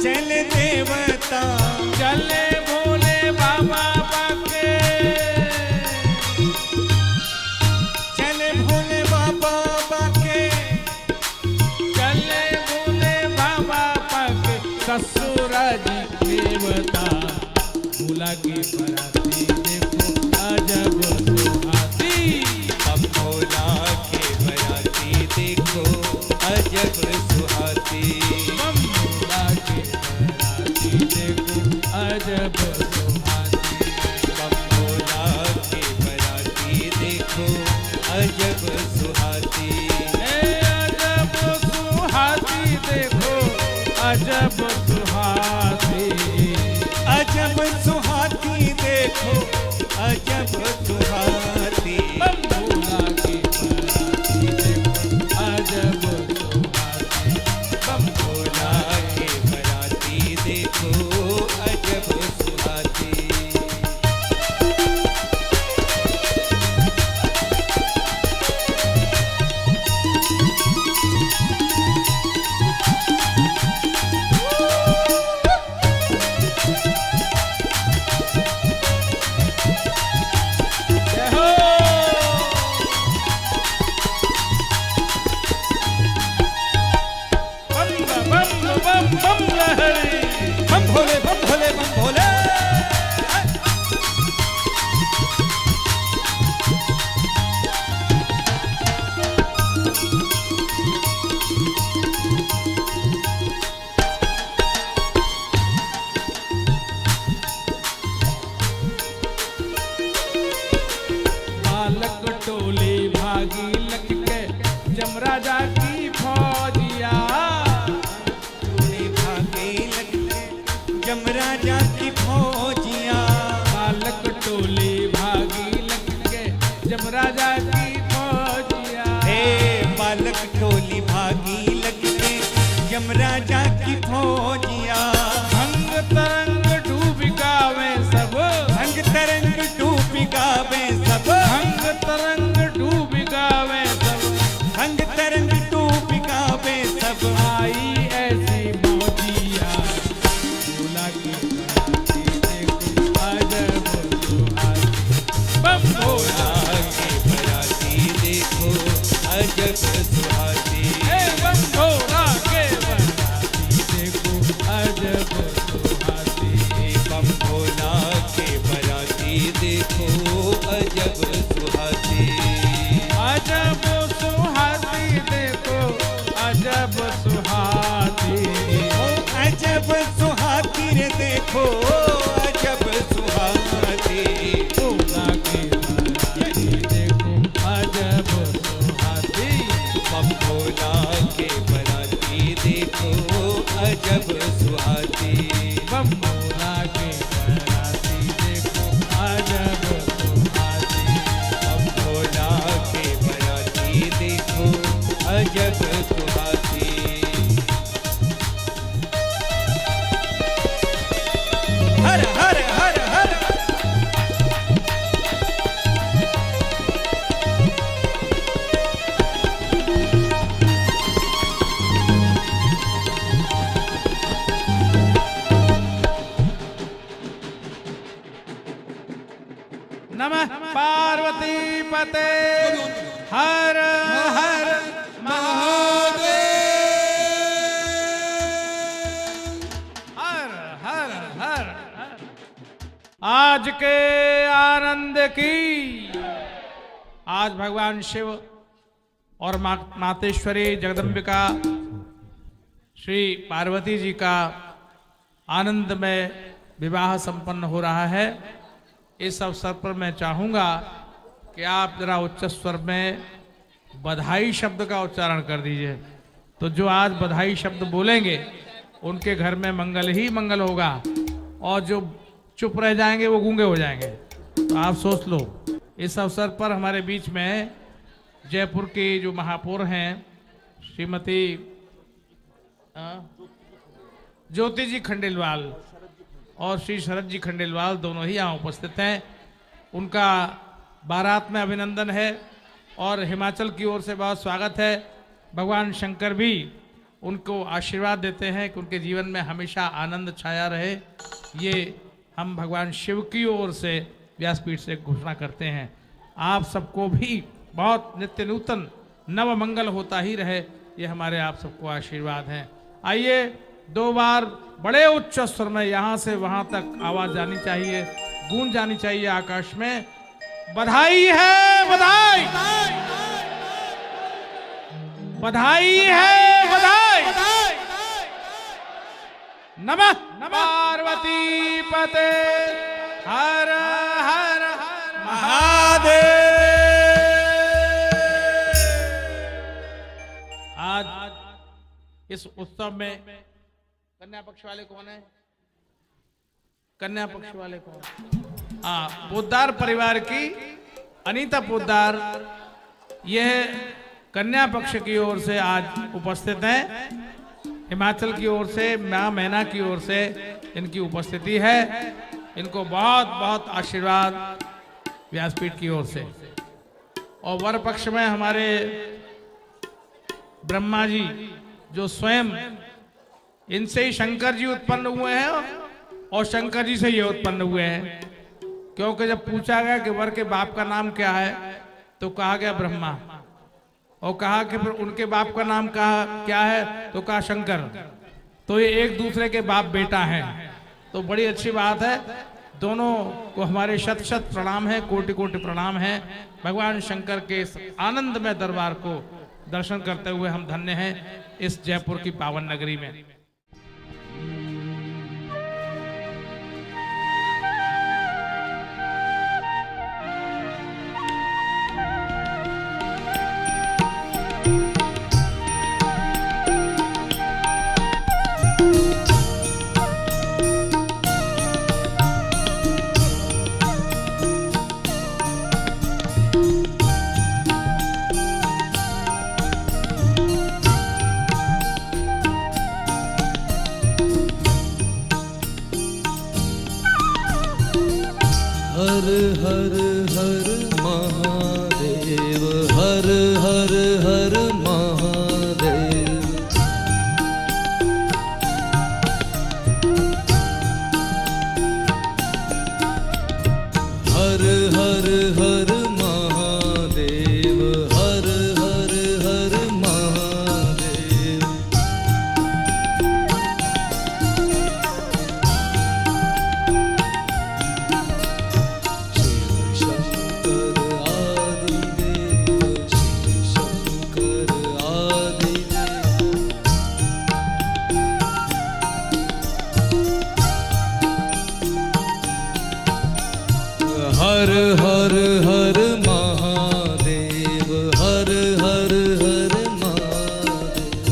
चले देवता चले भोले बाबा बाके, चले भोले बाबा बाके, चले भोले बाबा बाके, ससुराजी देवता भोला की बराती देखो अजब सुहाती। बम भोला के बराती देखो अजब सुहाती। बम भोला की बराती देखो अजब सुहाती। बम भोला के बराती देखो अजब सुहाती। अजब सुहाती देखो अजब सुहाती। अजब सुहाती देखो अजब सुहाती। बम भोला की बराती देखो अजब सुहाती। बम भोला के बराती देखो अजब सुहाती। जय हो। बम बम बम बम लहरी। बम भोले बम भोले बम भोले। बालक टोली भागी लख के जमराजा की फौजिया। टोली भागे लगे जमराजा की फौजियाँ। बालक टोली भागी लख के जमराजा की फौजिया। हे बालक टोली भागी लगे जमराजा की फौजियाँ। भंग तरंग डूब गावे सब। भंग तरंग डूब गावे सब। भंग तरंग डूब गावे सब। भंग तरंग डूब गावे सब। आई ऐसी मौजिया भोला की बराती देखो अजब सुहाती। बम भोला के बराती देखो अजब सुहाती। हे बम भोला के बराती देखो अजब सुहाती। बम भोला के बराती देखो अजब सुहाती। अजब सुहाती देखो अजब सुहाती। ओ अजब सुहाती रे देखो अजब सुहाती। भोला की बराती देखो अजब सुहाती। बम भोला के बराती देखो अजब सुहाती। बम भोला की बराती देखो अजब सुहाती। बम भोला के बराती देखो अजब सुहाती। हर हर हर हर। नमः पार्वती पते हर हर महादेव। हर हर हर हर। आज के आनंद की आज भगवान शिव और मातेश्वरी जगदम्बिका श्री पार्वती जी का आनंद में विवाह संपन्न हो रहा है। इस अवसर पर मैं चाहूंगा कि आप जरा उच्च स्वर में बधाई शब्द का उच्चारण कर दीजिए। तो जो आज बधाई शब्द बोलेंगे उनके घर में मंगल ही मंगल होगा, और जो चुप रह जाएंगे वो गूंगे हो जाएंगे। तो आप सोच लो। इस अवसर पर हमारे बीच में जयपुर की जो महापौर हैं श्रीमती ज्योति जी खंडेलवाल और श्री शरद जी खंडेलवाल दोनों ही यहाँ उपस्थित हैं। उनका बारात में अभिनंदन है और हिमाचल की ओर से बहुत स्वागत है। भगवान शंकर भी उनको आशीर्वाद देते हैं कि उनके जीवन में हमेशा आनंद छाया रहे। ये हम भगवान शिव की ओर से व्यासपीठ से घोषणा करते हैं। आप सबको भी बहुत नित्य नूतन नव मंगल होता ही रहे, ये हमारे आप सबको आशीर्वाद हैं। आइए 2 बार बड़े उच्च स्वर में यहाँ से वहाँ तक आवाज जानी चाहिए, गूंज जानी चाहिए आकाश में। बधाई है बधाई, बधाई है बधाई, नमः पार्वती पते हर हर महादेव। आज इस उत्सव में कन्या पक्ष वाले कौन है? कन्या पक्ष वाले कौन? हाँ, पोद्दार परिवार की अनीता पोद्दार, यह कन्या पक्ष की ओर से आज उपस्थित हैं। हिमाचल की ओर से मां मैना की ओर से इनकी उपस्थिति है। इनको बहुत बहुत आशीर्वाद व्यासपीठ की ओर से। और वर पक्ष में हमारे ब्रह्मा जी, जो स्वयं इनसे ही शंकर जी उत्पन्न हुए हैं और शंकर जी से ये उत्पन्न हुए हैं। क्योंकि जब पूछा गया कि वर के बाप का नाम क्या है तो कहा गया ब्रह्मा, और कहा कि फिर उनके बाप का नाम क्या है तो कहा शंकर। तो ये एक दूसरे के बाप बेटा हैं। तो बड़ी अच्छी बात है। दोनों को हमारे शत शत प्रणाम है, कोटि कोटि प्रणाम है। भगवान शंकर के इस आनंदमय दरबार को दर्शन करते हुए हम धन्य हैं इस जयपुर की पावन नगरी में। हर हर हर महादेव, हर हर हर महादेव। हर हर हर महादेव, हर हर हर महादेव। हर हर हर महादेव, हर हर हर महादेव।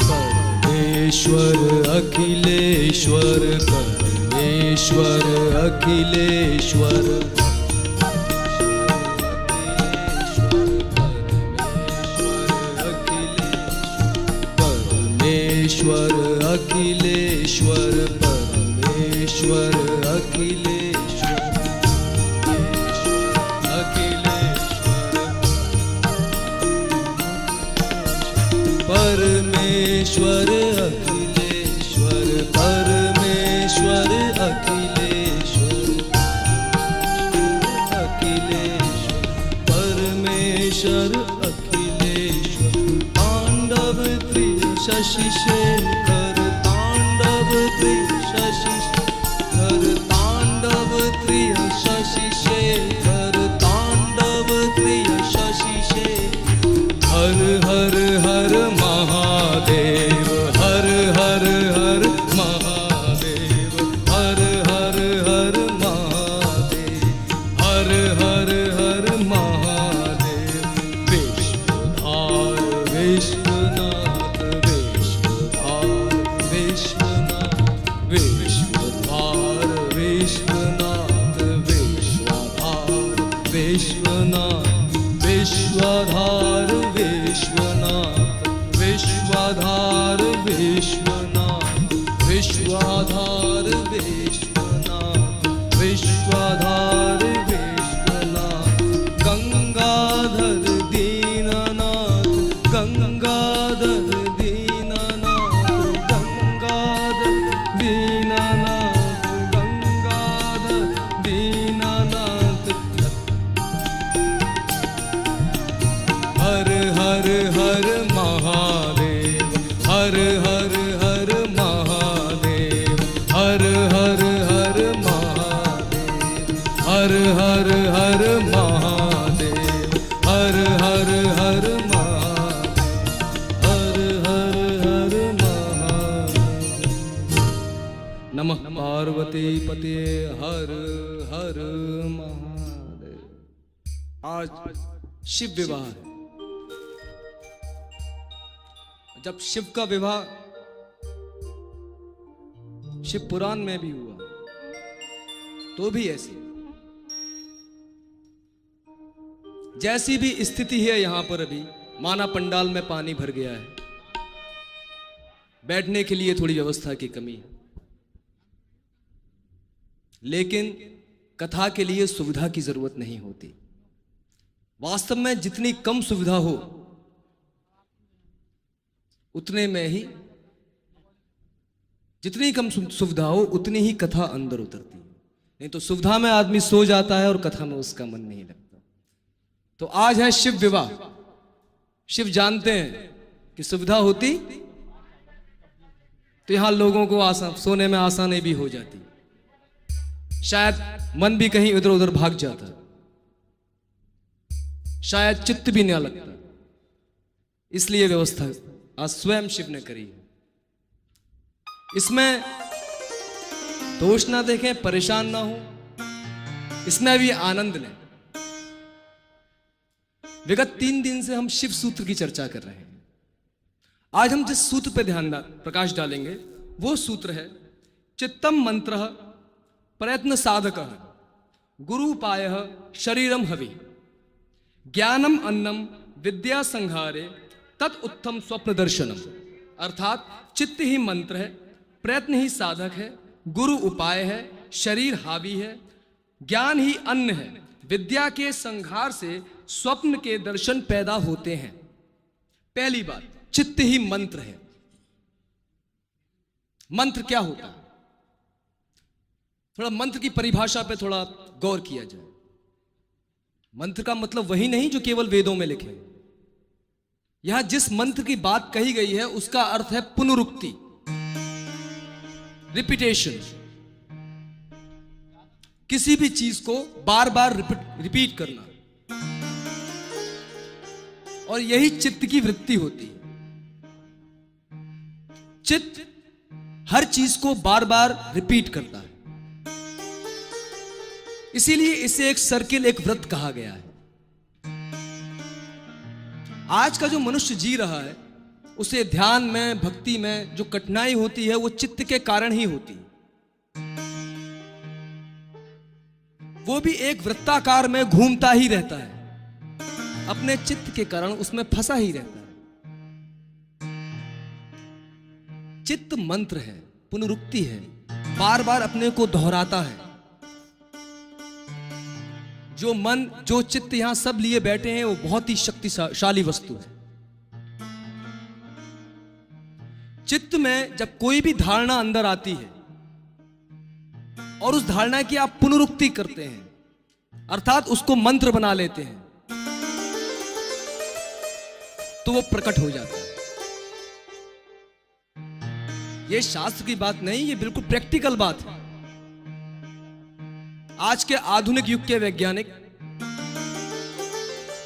परमेश्वर अखिलेश्वर, परमेश्वर अखिलेश्वर। परमेश्वर अखिलेश्वर, परमेश्वर अखिलेश्वर। परमेश्वर अखिलेश्वर, परमेश्वर अखिलेश्वर। अखिलेश्वर परमेश्वर अखिलेश्वर। तांडव प्रिय शशि शेखर, तांडव प्रिय शशि शेखर। तांडव विश्वनाथ विश्वाधार विश्वनाथ विश्वाधार विश्वनाथ विश्वाधार विश्वनाथ विश्वाधार विश्वनाथ गंगाधर दीननाथ गंगाधर दीननाथ गंगाधर दीननाथ गंगाधर दीननाथ हर हर हर महादेव हर हर हर महादेव हर हर हर महादेव हर हर हर महादेव हर हर हर महादेव हर हर हर महादेव नमः पार्वती पते हर हर महादेव। आज शिव विवाह है। जब शिव का विवाह शिव पुराण में भी हुआ तो भी ऐसी जैसी भी स्थिति है यहां पर अभी माना पंडाल में पानी भर गया है, बैठने के लिए थोड़ी व्यवस्था की कमी है, लेकिन कथा के लिए सुविधा की जरूरत नहीं होती। वास्तव में जितनी कम सुविधा हो उतने में ही जितनी कम सुविधा हो उतनी ही कथा अंदर उतरती है। नहीं तो सुविधा में आदमी सो जाता है और कथा में उसका मन नहीं लगता। तो आज है शिव विवाह। शिव जानते हैं कि सुविधा होती तो यहां लोगों को सोने में आसानी भी हो जाती, शायद मन भी कहीं इधर उधर भाग जाता, शायद चित्त भी न लगता। इसलिए व्यवस्था आज स्वयं शिव ने करी है। इसमें दोष ना देखें, परेशान ना हो, इसमें भी आनंद लें। विगत 3 दिन से हम शिव सूत्र की चर्चा कर रहे हैं। आज हम जिस सूत्र पे प्रकाश डालेंगे वो सूत्र है चित्तम मंत्र प्रयत्न साधक गुरु उपाय शरीरम हवि ज्ञानम अन्नम विद्या संहारे तत् उत्तम स्वप्न दर्शनम। अर्थात चित्त ही मंत्र है, प्रयत्न ही साधक है, गुरु उपाय है, शरीर हावी है, ज्ञान ही अन्न है, विद्या के संहार से स्वप्न के दर्शन पैदा होते हैं। पहली बात, चित्त ही मंत्र है। मंत्र क्या होता है? थोड़ा मंत्र की परिभाषा पे थोड़ा गौर किया जाए। मंत्र का मतलब वही नहीं जो केवल वेदों में लिखे। यहां जिस मंत्र की बात कही गई है उसका अर्थ है पुनरुक्ति, रिपीटेशन। किसी भी चीज को बार बार रिपीट करना, और यही चित्त की वृत्ति होती है। चित्त हर चीज को बार बार रिपीट करता है, इसीलिए इसे एक सर्किल, एक वृत्त कहा गया है। आज का जो मनुष्य जी रहा है उसे ध्यान में, भक्ति में जो कठिनाई होती है वो चित्त के कारण ही होती है। वो भी एक वृत्ताकार में घूमता ही रहता है, अपने चित्त के कारण उसमें फंसा ही रहता है। चित्त मंत्र है, पुनरुक्ति है, बार बार अपने को दोहराता है। जो मन, जो चित्त यहां सब लिए बैठे हैं वो बहुत ही शक्तिशाली वस्तु है। चित्त में जब कोई भी धारणा अंदर आती है और उस धारणा की आप पुनरुक्ति करते हैं, अर्थात उसको मंत्र बना लेते हैं, तो वो प्रकट हो जाता है। ये शास्त्र की बात नहीं, ये बिल्कुल प्रैक्टिकल बात है। आज के आधुनिक युग के वैज्ञानिक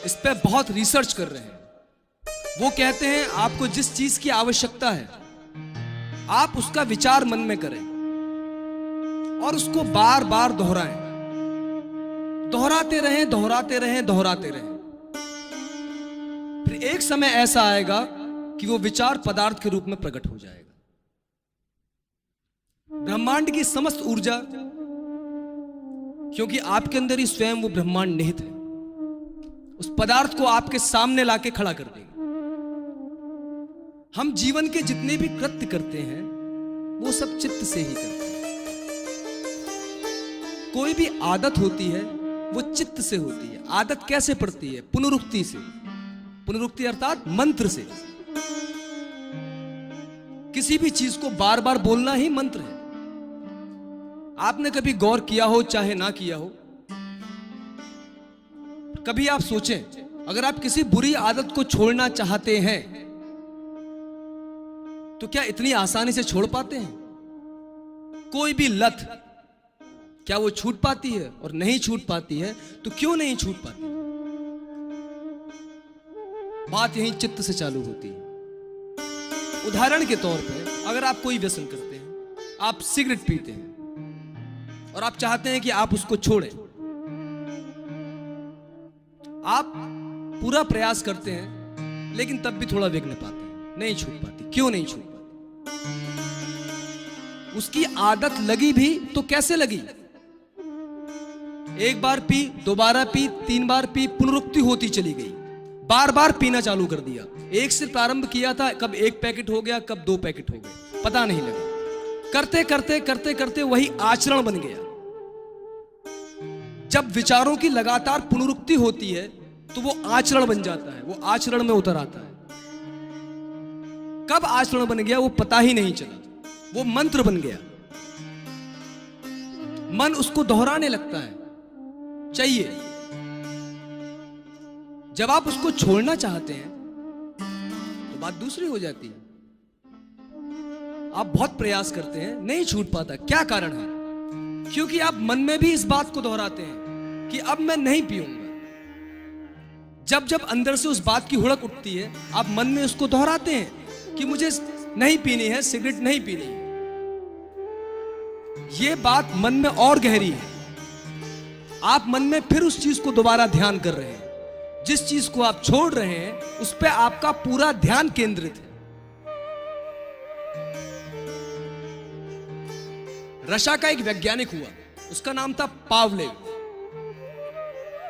इस पे बहुत रिसर्च कर रहे हैं। वो कहते हैं आपको जिस चीज की आवश्यकता है आप उसका विचार मन में करें और उसको बार बार दोहराएं, दोहराते रहें, दोहराते रहें, दोहराते रहें। फिर एक समय ऐसा आएगा कि वो विचार पदार्थ के रूप में प्रकट हो जाएगा। ब्रह्मांड की समस्त ऊर्जा, क्योंकि आपके अंदर ही स्वयं वो ब्रह्मांड निहित है, उस पदार्थ को आपके सामने लाके खड़ा कर देगा। हम जीवन के जितने भी कृत्य करते हैं वो सब चित्त से ही करते हैं। कोई भी आदत होती है वो चित्त से होती है। आदत कैसे पड़ती है? पुनरुक्ति से। पुनरुक्ति अर्थात मंत्र से। किसी भी चीज को बार बार बोलना ही मंत्र है। आपने कभी गौर किया हो चाहे ना किया हो, कभी आप सोचें, अगर आप किसी बुरी आदत को छोड़ना चाहते हैं तो क्या इतनी आसानी से छोड़ पाते हैं? कोई भी लत क्या वो छूट पाती है? और नहीं छूट पाती है तो क्यों नहीं छूट पाती? बात यहीं चित्त से चालू होती है। उदाहरण के तौर पे अगर आप कोई व्यसन करते हैं, आप सिगरेट पीते हैं और आप चाहते हैं कि आप उसको छोड़ें, आप पूरा प्रयास करते हैं लेकिन तब भी थोड़ा विघ्न पाते हैं, नहीं छूट पाती। क्यों नहीं छूट पाती? उसकी आदत लगी भी तो कैसे लगी? एक बार पी, दोबारा पी, 3 बार पी, पुनरुक्ति होती चली गई, बार बार पीना चालू कर दिया। एक से प्रारंभ किया था, कब 1 पैकेट हो गया, कब 2 पैकेट हो गए, पता नहीं लगा। करते करते करते करते वही आचरण बन गया। जब विचारों की लगातार पुनरुक्ति होती है तो वो आचरण बन जाता है, वो आचरण में उतर आता है। कब आचरण बन गया वो पता ही नहीं चला, वो मंत्र बन गया। मन उसको दोहराने लगता है, चाहिए। जब आप उसको छोड़ना चाहते हैं तो बात दूसरी हो जाती है। आप बहुत प्रयास करते हैं, नहीं छूट पाता। क्या कारण है? क्योंकि आप मन में भी इस बात को दोहराते हैं कि अब मैं नहीं पीऊंगा। जब जब अंदर से उस बात की हुड़क उठती है, आप मन में उसको दोहराते हैं कि मुझे नहीं पीनी है, सिगरेट नहीं पीनी है। यह बात मन में और गहरी है। आप मन में फिर उस चीज को दोबारा ध्यान कर रहे हैं। जिस चीज को आप छोड़ रहे हैं उस पर आपका पूरा ध्यान केंद्रित है। रशिया का एक वैज्ञानिक हुआ, उसका नाम था पावलेव।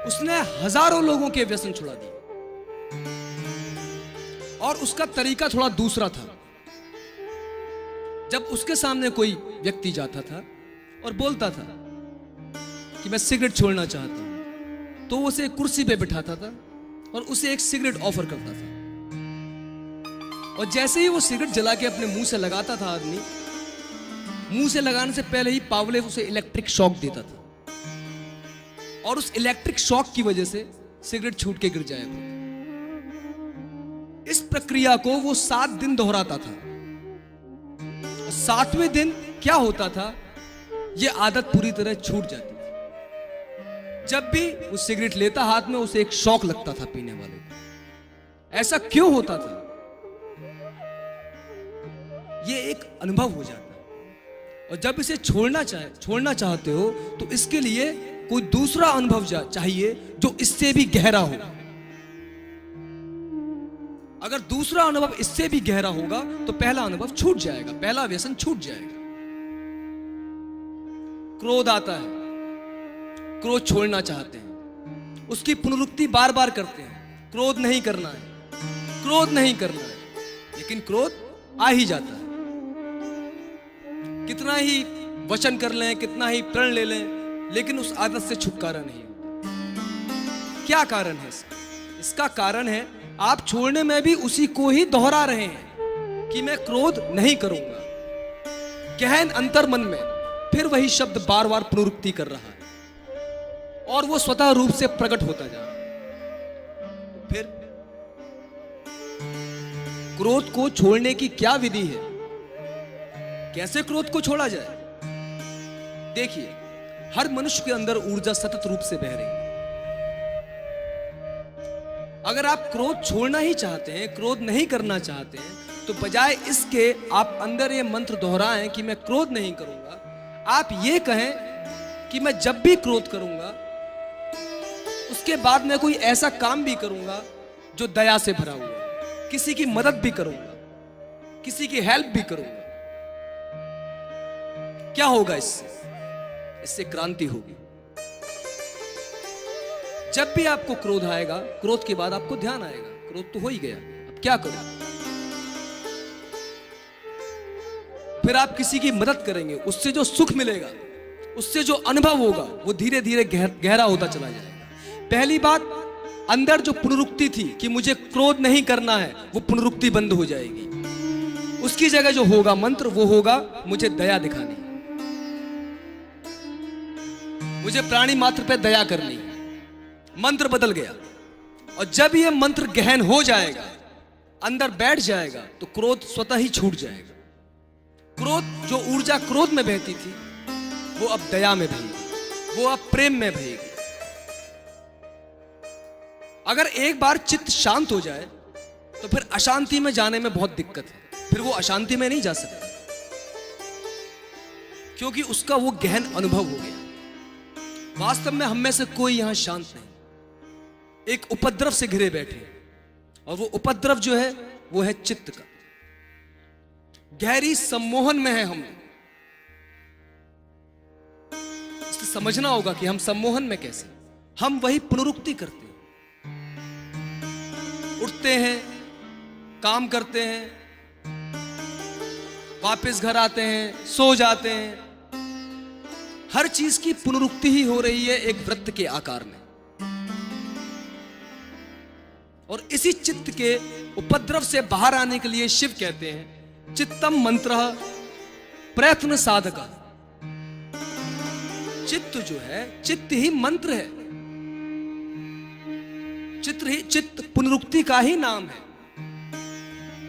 उसने हजारों लोगों के व्यसन छुड़ा दिए और उसका तरीका थोड़ा दूसरा था। जब उसके सामने कोई व्यक्ति जाता था और बोलता था कि मैं सिगरेट छोड़ना चाहता हूं, तो उसे एक कुर्सी पे बिठाता था और उसे एक सिगरेट ऑफर करता था। और जैसे ही वो सिगरेट जला के अपने मुंह से लगाता था आदमी, मुंह से लगाने से पहले ही पावलेव उसे इलेक्ट्रिक शॉक देता था और उस इलेक्ट्रिक शॉक की वजह से सिगरेट छूट के गिर जाया था। इस प्रक्रिया को वो 7 दिन दोहराता था। 7वें दिन क्या होता था? ये आदत पूरी तरह छूट जाती थी। जब भी वो सिगरेट लेता हाथ में, उसे एक शॉक लगता था पीने वाले को। ऐसा क्यों होता था? ये एक अनुभव हो जाता है। और जब इसे छोड़ना चाहते हो तो इसके लिए कोई दूसरा अनुभव चाहिए जो इससे भी गहरा हो। अगर दूसरा अनुभव इससे भी गहरा होगा तो पहला अनुभव छूट जाएगा, पहला व्यसन छूट जाएगा। क्रोध आता है, क्रोध छोड़ना चाहते हैं, उसकी पुनरुक्ति बार बार करते हैं, क्रोध नहीं करना है, क्रोध नहीं करना है, लेकिन क्रोध आ ही जाता है। कितना ही वचन कर लें, कितना ही प्रण ले लें, लेकिन उस आदत से छुटकारा नहीं होता। क्या कारण है इसका? इसका कारण है आप छोड़ने में भी उसी को ही दोहरा रहे हैं कि मैं क्रोध नहीं करूंगा। गहन अंतर मन में फिर वही शब्द बार बार पुनरुक्ति कर रहा है और वो स्वतः रूप से प्रकट होता जा रहा है। फिर क्रोध को छोड़ने की क्या विधि है? कैसे क्रोध को छोड़ा जाए? देखिए, हर मनुष्य के अंदर ऊर्जा सतत रूप से बह रही है। अगर आप क्रोध छोड़ना ही चाहते हैं, क्रोध नहीं करना चाहते हैं, तो बजाय इसके आप अंदर ये मंत्र दोहराएं कि मैं क्रोध नहीं करूंगा, आप ये कहें कि मैं जब भी क्रोध करूंगा उसके बाद मैं कोई ऐसा काम भी करूंगा जो दया से भरा हुआ, किसी की मदद भी करूंगा, किसी की हेल्प भी करूंगा। क्या होगा इससे? इससे क्रांति होगी। जब भी आपको क्रोध आएगा, क्रोध के बाद आपको ध्यान आएगा, क्रोध तो हो ही गया, अब क्या करूं? फिर आप किसी की मदद करेंगे, उससे जो सुख मिलेगा, उससे जो अनुभव होगा, वो धीरे धीरे गहरा होता चला जाएगा। पहली बात, अंदर जो पुनरुक्ति थी कि मुझे क्रोध नहीं करना है, वो पुनरुक्ति बंद हो जाएगी। उसकी जगह जो होगा मंत्र, वो होगा मुझे दया दिखानी, मुझे प्राणी मात्र पे दया करनी। मंत्र बदल गया। और जब ये मंत्र गहन हो जाएगा, अंदर बैठ जाएगा, तो क्रोध स्वतः ही छूट जाएगा। क्रोध, जो ऊर्जा क्रोध में बहती थी, वो अब दया में बहेगी, वो अब प्रेम में बहेगी। अगर एक बार चित्त शांत हो जाए, तो फिर अशांति में जाने में बहुत दिक्कत है। फिर वो अशांति में नहीं जा सकता, क्योंकि उसका वो गहन अनुभव हो गया। वास्तव में हम में से कोई यहां शांत नहीं, एक उपद्रव से घिरे बैठे, और वो उपद्रव जो है, वो है चित्त का। गहरी सम्मोहन में है हम। इसलिए समझना होगा कि हम सम्मोहन में कैसे। हम वही पुनरुक्ति करते हैं, उठते हैं, काम करते हैं, वापस घर आते हैं, सो जाते हैं। हर चीज की पुनरुक्ति ही हो रही है एक वृत्त के आकार में। और इसी चित्त के उपद्रव से बाहर आने के लिए शिव कहते हैं चित्तम मंत्र प्रयत्न साधक। चित्त जो है, चित्त ही मंत्र है, चित्त पुनरुक्ति का ही नाम है।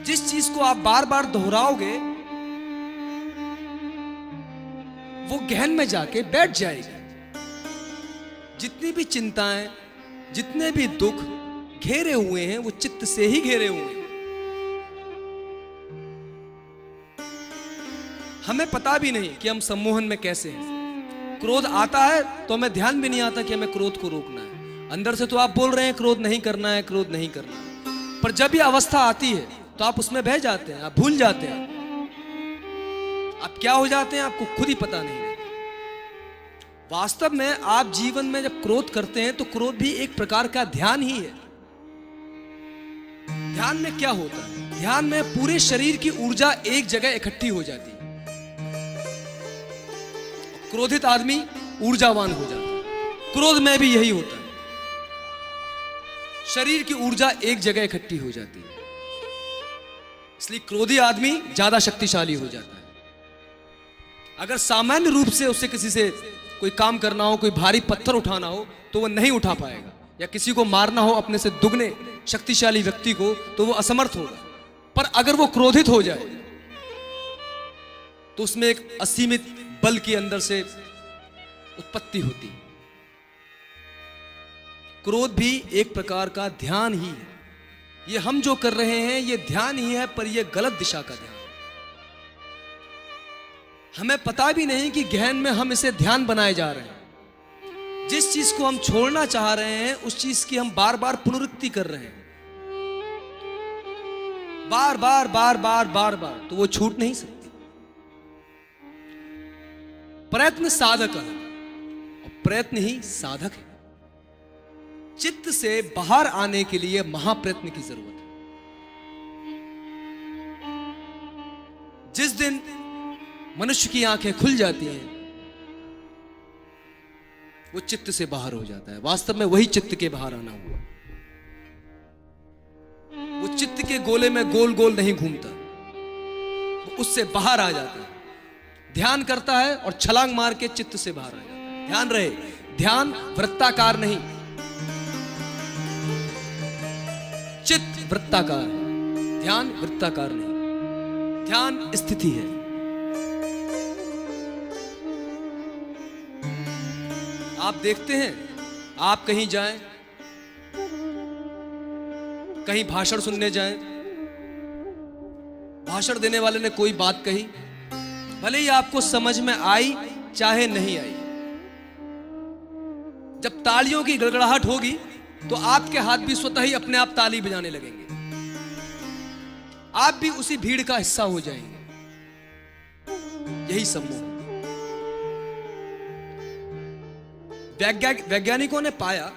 जिस चीज को आप बार बार दोहराओगे, वो गहन में जाके बैठ जाएगी। जितनी भी चिंताएं, जितने भी दुख घेरे हुए हैं, वो चित्त से ही घेरे हुए हैं। हमें पता भी नहीं कि हम सम्मोहन में कैसे हैं। क्रोध आता है तो हमें ध्यान भी नहीं आता कि हमें क्रोध को रोकना है। अंदर से तो आप बोल रहे हैं क्रोध नहीं करना है, क्रोध नहीं करना है, पर जब ये अवस्था आती है तो आप उसमें बह जाते हैं, आप भूल जाते हैं। आप क्या हो जाते हैं, आपको खुद ही पता नहीं रहता। वास्तव में आप जीवन में जब क्रोध करते हैं, तो क्रोध भी एक प्रकार का ध्यान ही है। ध्यान में क्या होता है? ध्यान में पूरे शरीर की ऊर्जा एक जगह इकट्ठी हो जाती है। क्रोधित आदमी ऊर्जावान हो जाता है। क्रोध में भी यही होता है, शरीर की ऊर्जा एक जगह इकट्ठी हो जाती है। इसलिए क्रोधी आदमी ज्यादा शक्तिशाली हो जाता है। अगर सामान्य रूप से उससे किसी से कोई काम करना हो, कोई भारी पत्थर उठाना हो, तो वो नहीं उठा पाएगा, या किसी को मारना हो अपने से दुगने शक्तिशाली व्यक्ति को, तो वो असमर्थ होगा। पर अगर वो क्रोधित हो जाए, तो उसमें एक असीमित बल के अंदर से उत्पत्ति होती है। क्रोध भी एक प्रकार का ध्यान ही है। ये हम जो कर रहे हैं, ये ध्यान ही है, पर यह गलत दिशा का ध्यान। हमें पता भी नहीं कि गहन में हम इसे ध्यान बनाए जा रहे हैं। जिस चीज को हम छोड़ना चाह रहे हैं, उस चीज की हम बार बार पुनरुक्ति कर रहे हैं, बार बार बार बार बार बार, तो वो छूट नहीं सकती। प्रयत्न साधक है, और प्रयत्न ही साधक है। चित्त से बाहर आने के लिए महाप्रयत्न की जरूरत है। जिस दिन मनुष्य की आंखें खुल जाती हैं, वो चित्त से बाहर हो जाता है। वास्तव में वही चित्त के बाहर आना हुआ। वो चित्त के गोले में गोल गोल नहीं घूमता, वो उससे बाहर आ जाता है। ध्यान करता है और छलांग मार के चित्त से बाहर आ जाता है। ध्यान रहे, ध्यान वृत्ताकार नहीं, चित्त वृत्ताकार है, ध्यान वृत्ताकार नहीं। ध्यान स्थिति है। आप देखते हैं, आप कहीं जाएं, कहीं भाषण सुनने जाएं, भाषण देने वाले ने कोई बात कही, भले ही आपको समझ में आई चाहे नहीं आई, जब तालियों की गड़गड़ाहट होगी, तो आपके हाथ भी स्वतः ही अपने आप ताली बजाने लगेंगे। आप भी उसी भीड़ का हिस्सा हो जाएंगे। यही सम्मोहन। वैज्ञानिकों ने पाया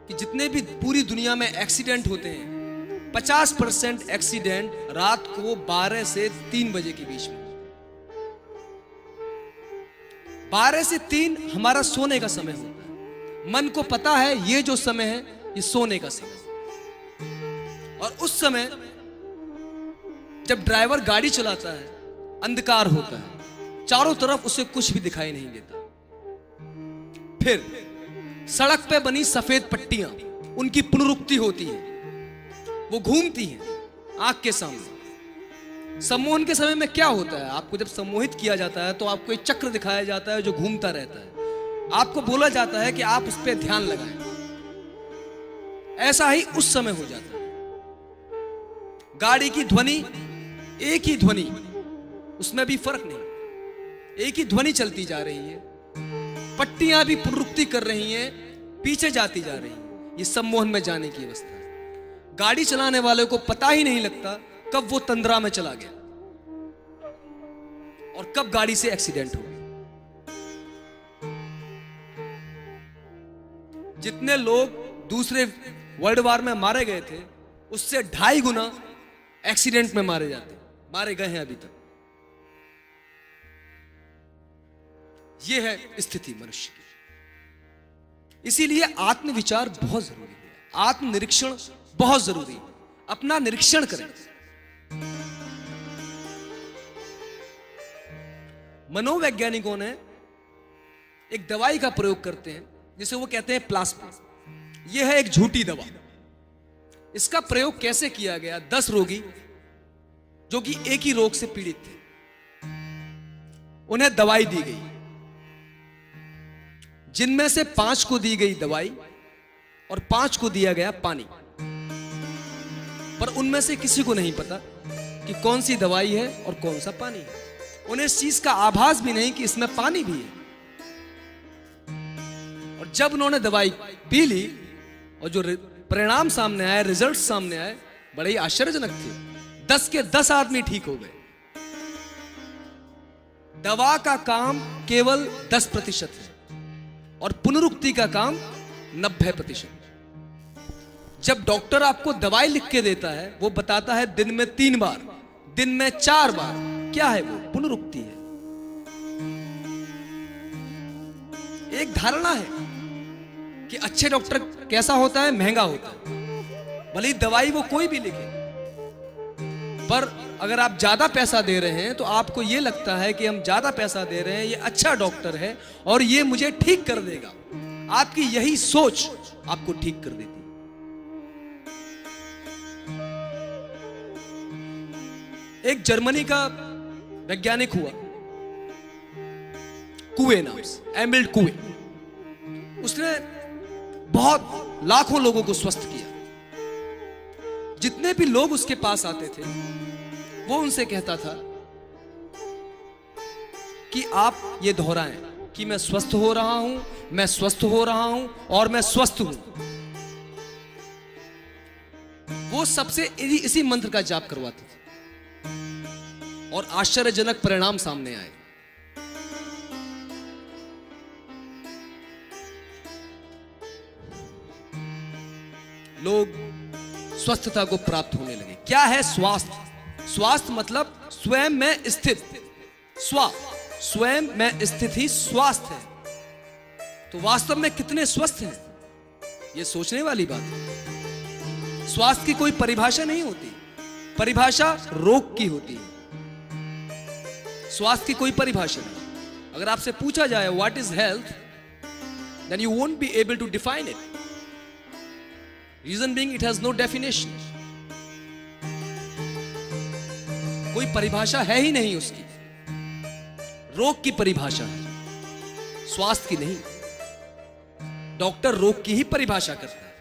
कि जितने भी पूरी दुनिया में एक्सीडेंट होते हैं 50% एक्सीडेंट रात को 12 से 3 बजे के बीच में। 12 से 3 हमारा सोने का समय होता है। मन को पता है ये जो समय है ये सोने का समय है। और उस समय जब ड्राइवर गाड़ी चलाता है अंधकार होता है, चारों तरफ उसे कुछ भी दिखाई नहीं देता। फिर सड़क पे बनी सफेद पट्टियां, उनकी पुनरुक्ति होती है, वो घूमती हैं आंख के सामने। सम्मोहन के समय में क्या होता है, आपको जब सम्मोहित किया जाता है तो आपको एक चक्र दिखाया जाता है जो घूमता रहता है। आपको बोला जाता है कि आप उस पर ध्यान लगाएं। ऐसा ही उस समय हो जाता है। गाड़ी की ध्वनि एक ही ध्वनि, उसमें भी फर्क नहीं, एक ही ध्वनि चलती जा रही है। पट्टियां भी पुनरुक्ति कर रही हैं, पीछे जाती जा रही हैं। ये सम्मोहन में जाने की अवस्था है। गाड़ी चलाने वाले को पता ही नहीं लगता कब वो तंद्रा में चला गया और कब गाड़ी से एक्सीडेंट हो गया। जितने लोग दूसरे वर्ल्ड वार में मारे गए थे उससे 2.5 गुना एक्सीडेंट में मारे गए हैं अभी तक। यह है स्थिति मनुष्य की। इसीलिए आत्मविचार बहुत जरूरी है, आत्मनिरीक्षण बहुत जरूरी है। अपना निरीक्षण करें। मनोवैज्ञानिकों ने एक दवाई का प्रयोग करते हैं जिसे वो कहते हैं प्लाज्मा। यह है एक झूठी दवा। इसका प्रयोग कैसे किया गया? 10 रोगी जो कि एक ही रोग से पीड़ित थे, उन्हें दवाई दी गई। जिनमें से 5 को दी गई दवाई और 5 को दिया गया पानी। पर उनमें से किसी को नहीं पता कि कौन सी दवाई है और कौन सा पानी है। उन्हें इस चीज का आभास भी नहीं कि इसमें पानी भी है। और जब उन्होंने दवाई पी ली और जो परिणाम सामने आए, रिजल्ट सामने आए, बड़े ही आश्चर्यजनक थे। 10 के 10 आदमी ठीक हो गए। दवा का काम केवल 10% है और पुनरुक्ति का काम 90%। जब डॉक्टर आपको दवाई लिख के देता है वो बताता है दिन में 3 बार, दिन में 4 बार। क्या है वो? पुनरुक्ति है। एक धारणा है कि अच्छे डॉक्टर कैसा होता है? महंगा होता है। भले ही दवाई वो कोई भी लिखे, पर अगर आप ज्यादा पैसा दे रहे हैं तो आपको यह लगता है कि हम ज्यादा पैसा दे रहे हैं, ये अच्छा डॉक्टर है और ये मुझे ठीक कर देगा। आपकी यही सोच आपको ठीक कर देती है। एक जर्मनी का वैज्ञानिक हुआ, कुए नाम से, एमिल कुए। उसने बहुत लाखों लोगों को स्वस्थ किया। जितने भी लोग उसके पास आते थे वो उनसे कहता था कि आप ये दोहराएं कि मैं स्वस्थ हो रहा हूं, मैं स्वस्थ हो रहा हूं और मैं स्वस्थ हूं। वो सबसे इसी मंत्र का जाप करवाते थे और आश्चर्यजनक परिणाम सामने आए। लोग स्वस्थता को प्राप्त होने लगे। क्या है स्वास्थ्य? स्वास्थ्य मतलब स्वयं में स्थित। स्वयं में स्थित ही स्वास्थ्य है। तो वास्तव में कितने स्वस्थ हैं, यह सोचने वाली बात है। स्वास्थ्य की कोई परिभाषा नहीं होती, परिभाषा रोग की होती है। स्वास्थ्य की कोई परिभाषा नहीं। अगर आपसे पूछा जाए what is health, then you won't be able to define it. Reason being it has no definition. कोई परिभाषा है ही नहीं उसकी। रोग की परिभाषा है, स्वास्थ्य की नहीं। डॉक्टर रोग की ही परिभाषा करता है।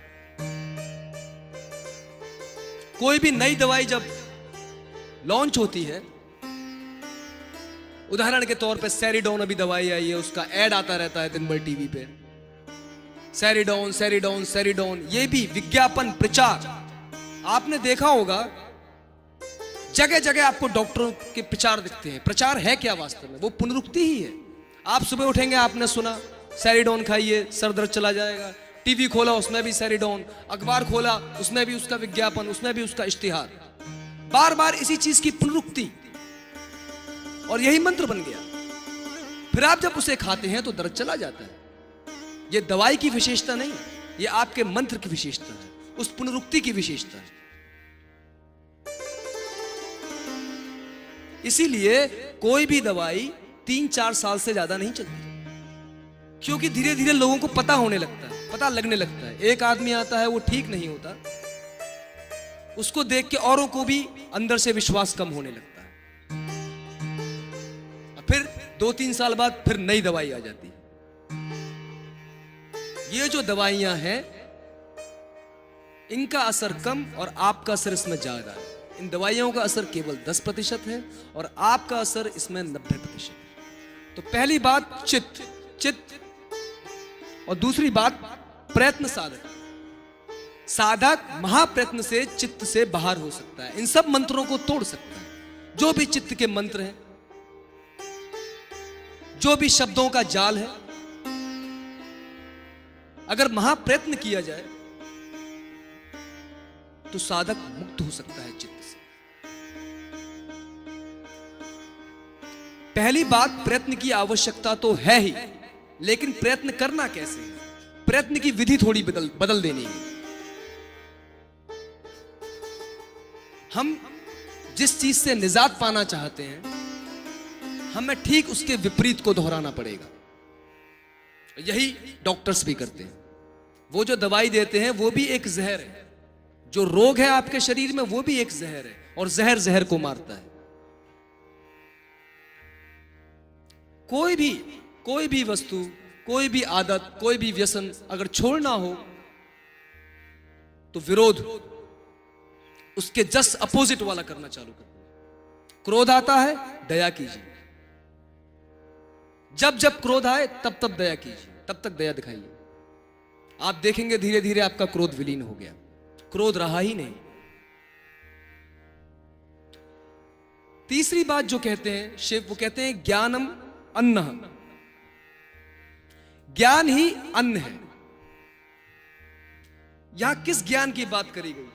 कोई भी नई दवाई जब लॉन्च होती है, उदाहरण के तौर पे सेरिडोन अभी दवाई आई है, उसका एड आता रहता है दिन भर टीवी पे। सेरिडोन सेरिडोन सेरिडोन, ये भी विज्ञापन, प्रचार। आपने देखा होगा जगह जगह आपको डॉक्टरों के प्रचार दिखते हैं। प्रचार है क्या वास्तव में? वो पुनरुक्ति ही है। आप सुबह उठेंगे, आपने सुना सेरिडोन खाइए सर दर्द चला जाएगा, टीवी खोला उसमें भी सेरिडॉन, अखबार खोला उसमें भी उसका विज्ञापन, उसमें भी उसका इश्तिहार, बार बार इसी चीज की पुनरुक्ति, और यही मंत्र बन गया। फिर आप जब उसे खाते हैं तो दर्द चला जाता है। यह दवाई की विशेषता नहीं, यह आपके मंत्र की विशेषता है, उस पुनरुक्ति की विशेषता है। इसीलिए कोई भी दवाई 3-4 साल से ज्यादा नहीं चलती, क्योंकि धीरे धीरे लोगों को पता होने लगता है, पता लगने लगता है। एक आदमी आता है वो ठीक नहीं होता, उसको देख के औरों को भी अंदर से विश्वास कम होने लगता है। फिर 2-3 साल बाद फिर नई दवाई आ जाती है। ये जो दवाइयां हैं इनका असर कम और आपका असर इसमें ज्यादा है। इन दवाइयों का असर केवल 10% है और आपका असर इसमें 90% है। तो पहली बात चित्त, और दूसरी बात प्रयत्न साधक। साधक महाप्रयत्न से चित्त से बाहर हो सकता है, इन सब मंत्रों को तोड़ सकता है। जो भी चित्त के मंत्र हैं, जो भी शब्दों का जाल है, अगर महाप्रयत्न किया जाए तो साधक मुक्त हो सकता है चित्त से। पहली बात, प्रयत्न की आवश्यकता तो है ही, लेकिन प्रयत्न करना कैसे है? प्रयत्न की विधि थोड़ी बदल देनी है। हम जिस चीज से निजात पाना चाहते हैं, हमें ठीक उसके विपरीत को दोहराना पड़ेगा। यही डॉक्टर्स भी करते हैं। वो जो दवाई देते हैं वो भी एक जहर है। जो रोग है आपके शरीर में वो भी एक जहर है, और जहर जहर को मारता है। कोई भी वस्तु, कोई भी आदत, कोई भी व्यसन अगर छोड़ना हो तो विरोध, उसके जस्ट अपोजिट वाला करना चालू कर दो। क्रोध आता है, दया कीजिए। जब जब क्रोध आए तब तब दया कीजिए, तब तक दया दिखाइए। आप देखेंगे धीरे धीरे आपका क्रोध विलीन हो गया, क्रोध रहा ही नहीं। तीसरी बात जो कहते हैं शिव, वो कहते हैं ज्ञानम अन्नः। ज्ञान ही अन्न है। यहां किस ज्ञान की बात करी गई?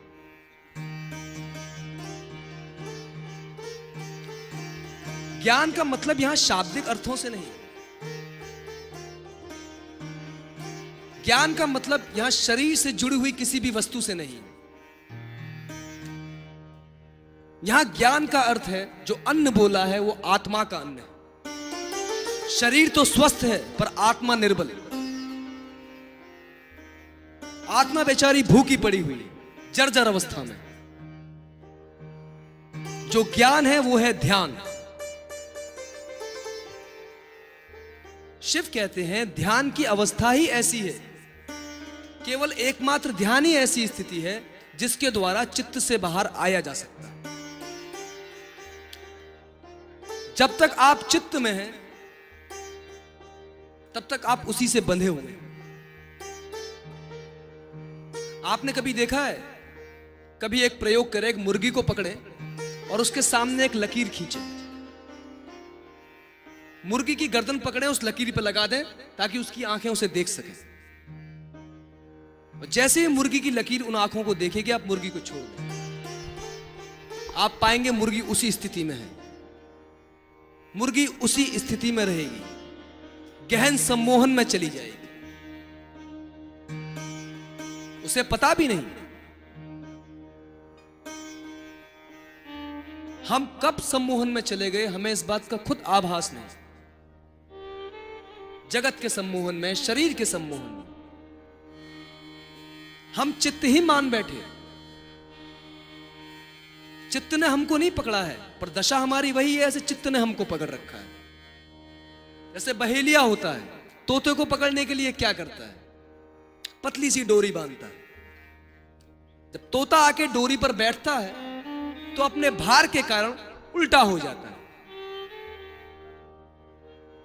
ज्ञान का मतलब यहां शाब्दिक अर्थों से नहीं। ज्ञान का मतलब यहां शरीर से जुड़ी हुई किसी भी वस्तु से नहीं। यहां ज्ञान का अर्थ है, जो अन्न बोला है वो आत्मा का अन्न है। शरीर तो स्वस्थ है पर आत्मा निर्बल। आत्मा बेचारी भूखी पड़ी हुई है, जर्जर अवस्था में। जो ज्ञान है वो है ध्यान। शिव कहते हैं ध्यान की अवस्था ही ऐसी है, केवल एकमात्र ध्यान ही ऐसी स्थिति है जिसके द्वारा चित्त से बाहर आया जा सकता है। जब तक आप चित्त में हैं तब तक आप उसी से बंधे हुए हैं। आपने कभी देखा है, कभी एक प्रयोग करें, एक मुर्गी को पकड़े और उसके सामने एक लकीर खींचे। मुर्गी की गर्दन पकड़े, उस लकीर पर लगा दें ताकि उसकी आंखें उसे देख सकें। जैसे ही मुर्गी की लकीर उन आंखों को देखेगी, आप मुर्गी को छोड़ दें, आप पाएंगे मुर्गी उसी स्थिति में है। मुर्गी उसी स्थिति में रहेगी, गहन सम्मोहन में चली जाएगी, उसे पता भी नहीं हम कब सम्मोहन में चले गए, हमें इस बात का खुद आभास नहीं। जगत के सम्मोहन में, शरीर के सम्मोहन में हम चित्त ही मान बैठे। चित्त ने हमको नहीं पकड़ा है, पर दशा हमारी वही है, ऐसे चित्त ने हमको पकड़ रखा है। जैसे बहेलिया होता है, तोते को पकड़ने के लिए क्या करता है? पतली सी डोरी बांधता है। जब तोता आके डोरी पर बैठता है तो अपने भार के कारण उल्टा हो जाता है,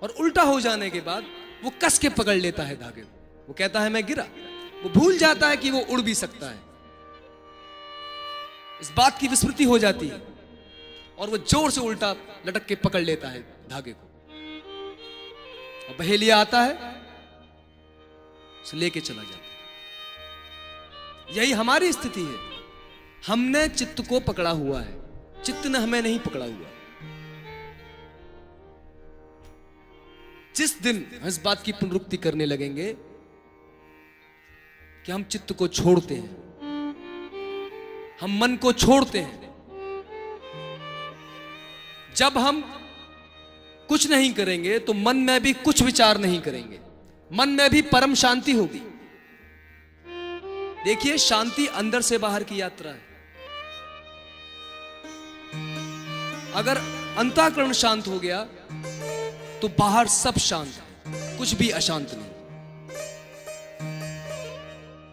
और उल्टा हो जाने के बाद वो कस के पकड़ लेता है धागे को। वो कहता है मैं गिरा। वो भूल जाता है कि वो उड़ भी सकता है। इस बात की विस्मृति हो जाती है और वो जोर से उल्टा लटक के पकड़ लेता है धागे को। और बहेलिया आता है, उसे लेके चला जाता है। यही हमारी स्थिति है। हमने चित्त को पकड़ा हुआ है, चित्त ने हमें नहीं पकड़ा हुआ। जिस दिन इस बात की पुनरुक्ति करने लगेंगे कि हम चित्त को छोड़ते हैं, हम मन को छोड़ते हैं, जब हम कुछ नहीं करेंगे तो मन में भी कुछ विचार नहीं करेंगे, मन में भी परम शांति होगी। देखिए, शांति अंदर से बाहर की यात्रा है। अगर अंतःकरण शांत हो गया तो बाहर सब शांत है, कुछ भी अशांत नहीं।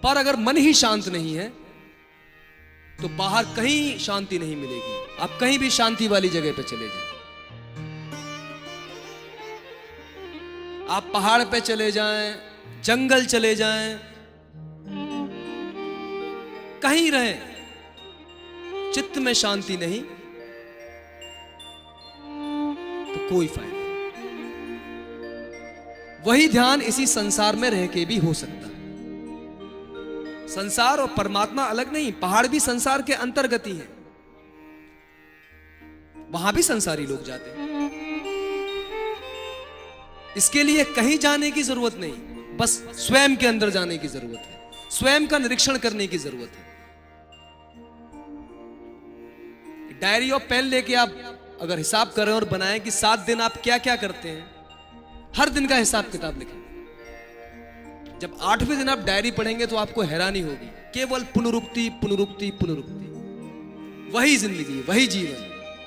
पर अगर मन ही शांत नहीं है तो बाहर कहीं शांति नहीं मिलेगी। आप कहीं भी शांति वाली जगह पे चले जाएं, आप पहाड़ पे चले जाएं, जंगल चले जाएं, कहीं रहें, चित्त में शांति नहीं तो कोई फायदा नहीं। वही ध्यान इसी संसार में रह के भी हो सकता है। संसार और परमात्मा अलग नहीं, पहाड़ भी संसार के अंतर्गत ही है, वहां भी संसारी लोग जाते हैं। इसके लिए कहीं जाने की जरूरत नहीं, बस स्वयं के अंदर जाने की जरूरत है, स्वयं का निरीक्षण करने की जरूरत है। डायरी और पेन लेके आप अगर हिसाब करें और बनाएं कि 7 दिन आप क्या क्या करते हैं, हर दिन का हिसाब किताब लिखें। जब 8वें दिन आप डायरी पढ़ेंगे तो आपको हैरानी होगी, केवल पुनरुक्ति पुनरुक्ति पुनरुक्ति। वही जिंदगी, वही जीवन,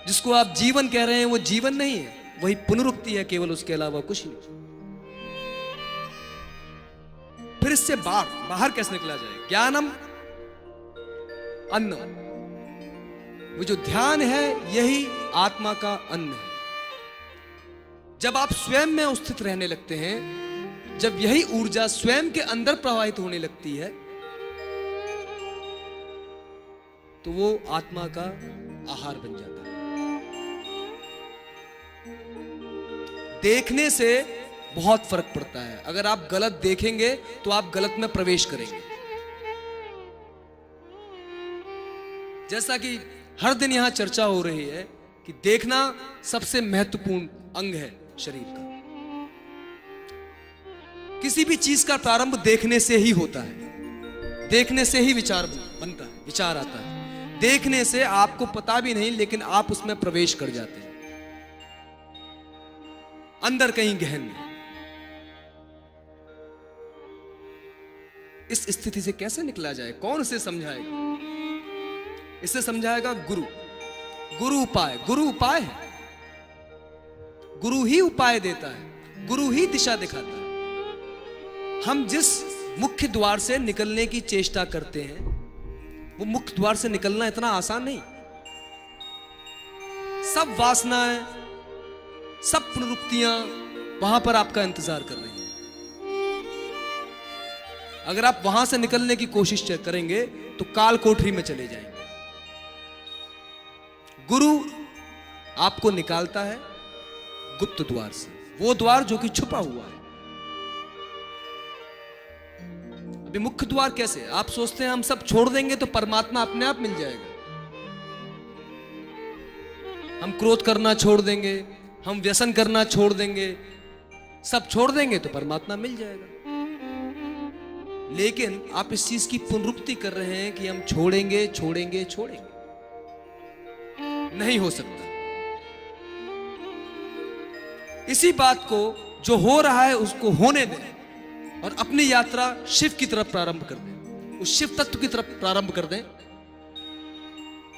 जिसको आप जीवन कह रहे हैं वो जीवन नहीं है, वही पुनरुक्ति है केवल, उसके अलावा कुछ नहीं। फिर इससे बाहर कैसे निकला जाए? ज्ञानम अन्नम, वो जो ध्यान है यही आत्मा का अन्न है। जब आप स्वयं में स्थित रहने लगते हैं, जब यही ऊर्जा स्वयं के अंदर प्रवाहित होने लगती है, तो वो आत्मा का आहार बन जाता है। देखने से बहुत फर्क पड़ता है। अगर आप गलत देखेंगे तो आप गलत में प्रवेश करेंगे। जैसा कि हर दिन यहां चर्चा हो रही है कि देखना सबसे महत्वपूर्ण अंग है शरीर का। किसी भी चीज का प्रारंभ देखने से ही होता है, देखने से ही विचार बनता है, विचार आता है। देखने से आपको पता भी नहीं, लेकिन आप उसमें प्रवेश कर जाते हैं, अंदर कहीं गहन में। इस स्थिति से कैसे निकला जाए? कौन इसे समझाएगा? इसे समझाएगा गुरु। गुरु उपाय, गुरु उपाय है, गुरु ही उपाय देता है, गुरु ही दिशा दिखाता है। हम जिस मुख्य द्वार से निकलने की चेष्टा करते हैं, वो मुख्य द्वार से निकलना इतना आसान नहीं। सब वासनाएं, सब पुनरुक्तियां वहां पर आपका इंतजार कर रही हैं। अगर आप वहां से निकलने की कोशिश करेंगे तो काल कोठरी में चले जाएंगे। गुरु आपको निकालता है गुप्त द्वार से, वो द्वार जो कि छुपा हुआ है। अभी मुख्य द्वार कैसे? आप सोचते हैं हम सब छोड़ देंगे तो परमात्मा अपने आप मिल जाएगा। हम क्रोध करना छोड़ देंगे, हम व्यसन करना छोड़ देंगे, सब छोड़ देंगे तो परमात्मा मिल जाएगा। लेकिन आप इस चीज की पुनरुक्ति कर रहे हैं कि हम छोड़ेंगे छोड़ेंगे छोड़ेंगे, नहीं हो सकता। इसी बात को जो हो रहा है उसको होने दें और अपनी यात्रा शिव की तरफ प्रारंभ कर दें, उस शिव तत्व की तरफ प्रारंभ कर दें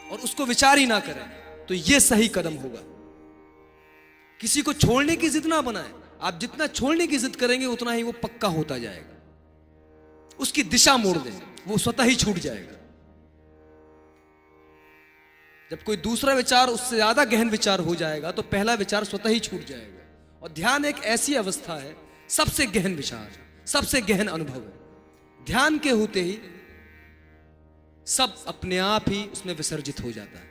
और उसको विचार ही ना करें, तो यह सही कदम होगा। किसी को छोड़ने की जिद ना बनाएं। आप जितना छोड़ने की जिद करेंगे उतना ही वो पक्का होता जाएगा। उसकी दिशा मोड़ दें, वो स्वतः ही छूट जाएगा। जब कोई दूसरा विचार उससे ज्यादा गहन विचार हो जाएगा तो पहला विचार स्वतः ही छूट जाएगा। और ध्यान एक ऐसी अवस्था है, सबसे गहन विचार, सबसे गहन अनुभव है। ध्यान के होते ही सब अपने आप ही उसमें विसर्जित हो जाता है।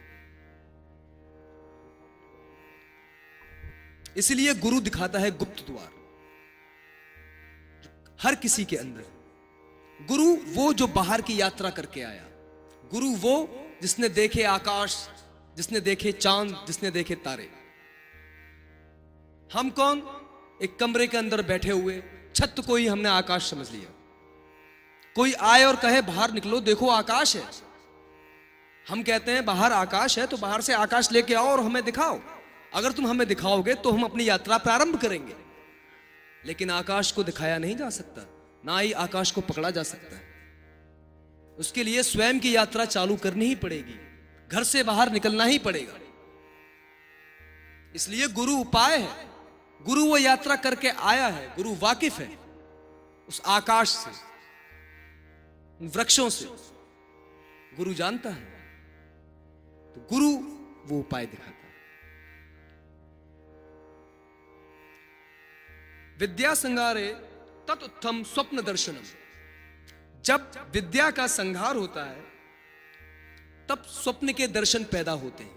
इसलिए गुरु दिखाता है गुप्त द्वार हर किसी के अंदर। गुरु वो जो बाहर की यात्रा करके आया, गुरु वो जिसने देखे आकाश, जिसने देखे चांद, जिसने देखे तारे। हम कौन? एक कमरे के अंदर बैठे हुए, छत को ही हमने आकाश समझ लिया। कोई आए और कहे बाहर निकलो, देखो आकाश है। हम कहते हैं बाहर आकाश है तो बाहर से आकाश लेके आओ और हमें दिखाओ। अगर तुम हमें दिखाओगे तो हम अपनी यात्रा प्रारंभ करेंगे। लेकिन आकाश को दिखाया नहीं जा सकता, ना ही आकाश को पकड़ा जा सकता है। उसके लिए स्वयं की यात्रा चालू करनी ही पड़ेगी, घर से बाहर निकलना ही पड़ेगा। इसलिए गुरु उपाय है, गुरु वो यात्रा करके आया है, गुरु वाकिफ है उस आकाश से, उन वृक्षों से। गुरु जानता है, तो गुरु वो उपाय दिखाता है। विद्या संहारे तत्उत्थम स्वप्न दर्शनम। जब विद्या का संहार होता है तब स्वप्न के दर्शन पैदा होते हैं।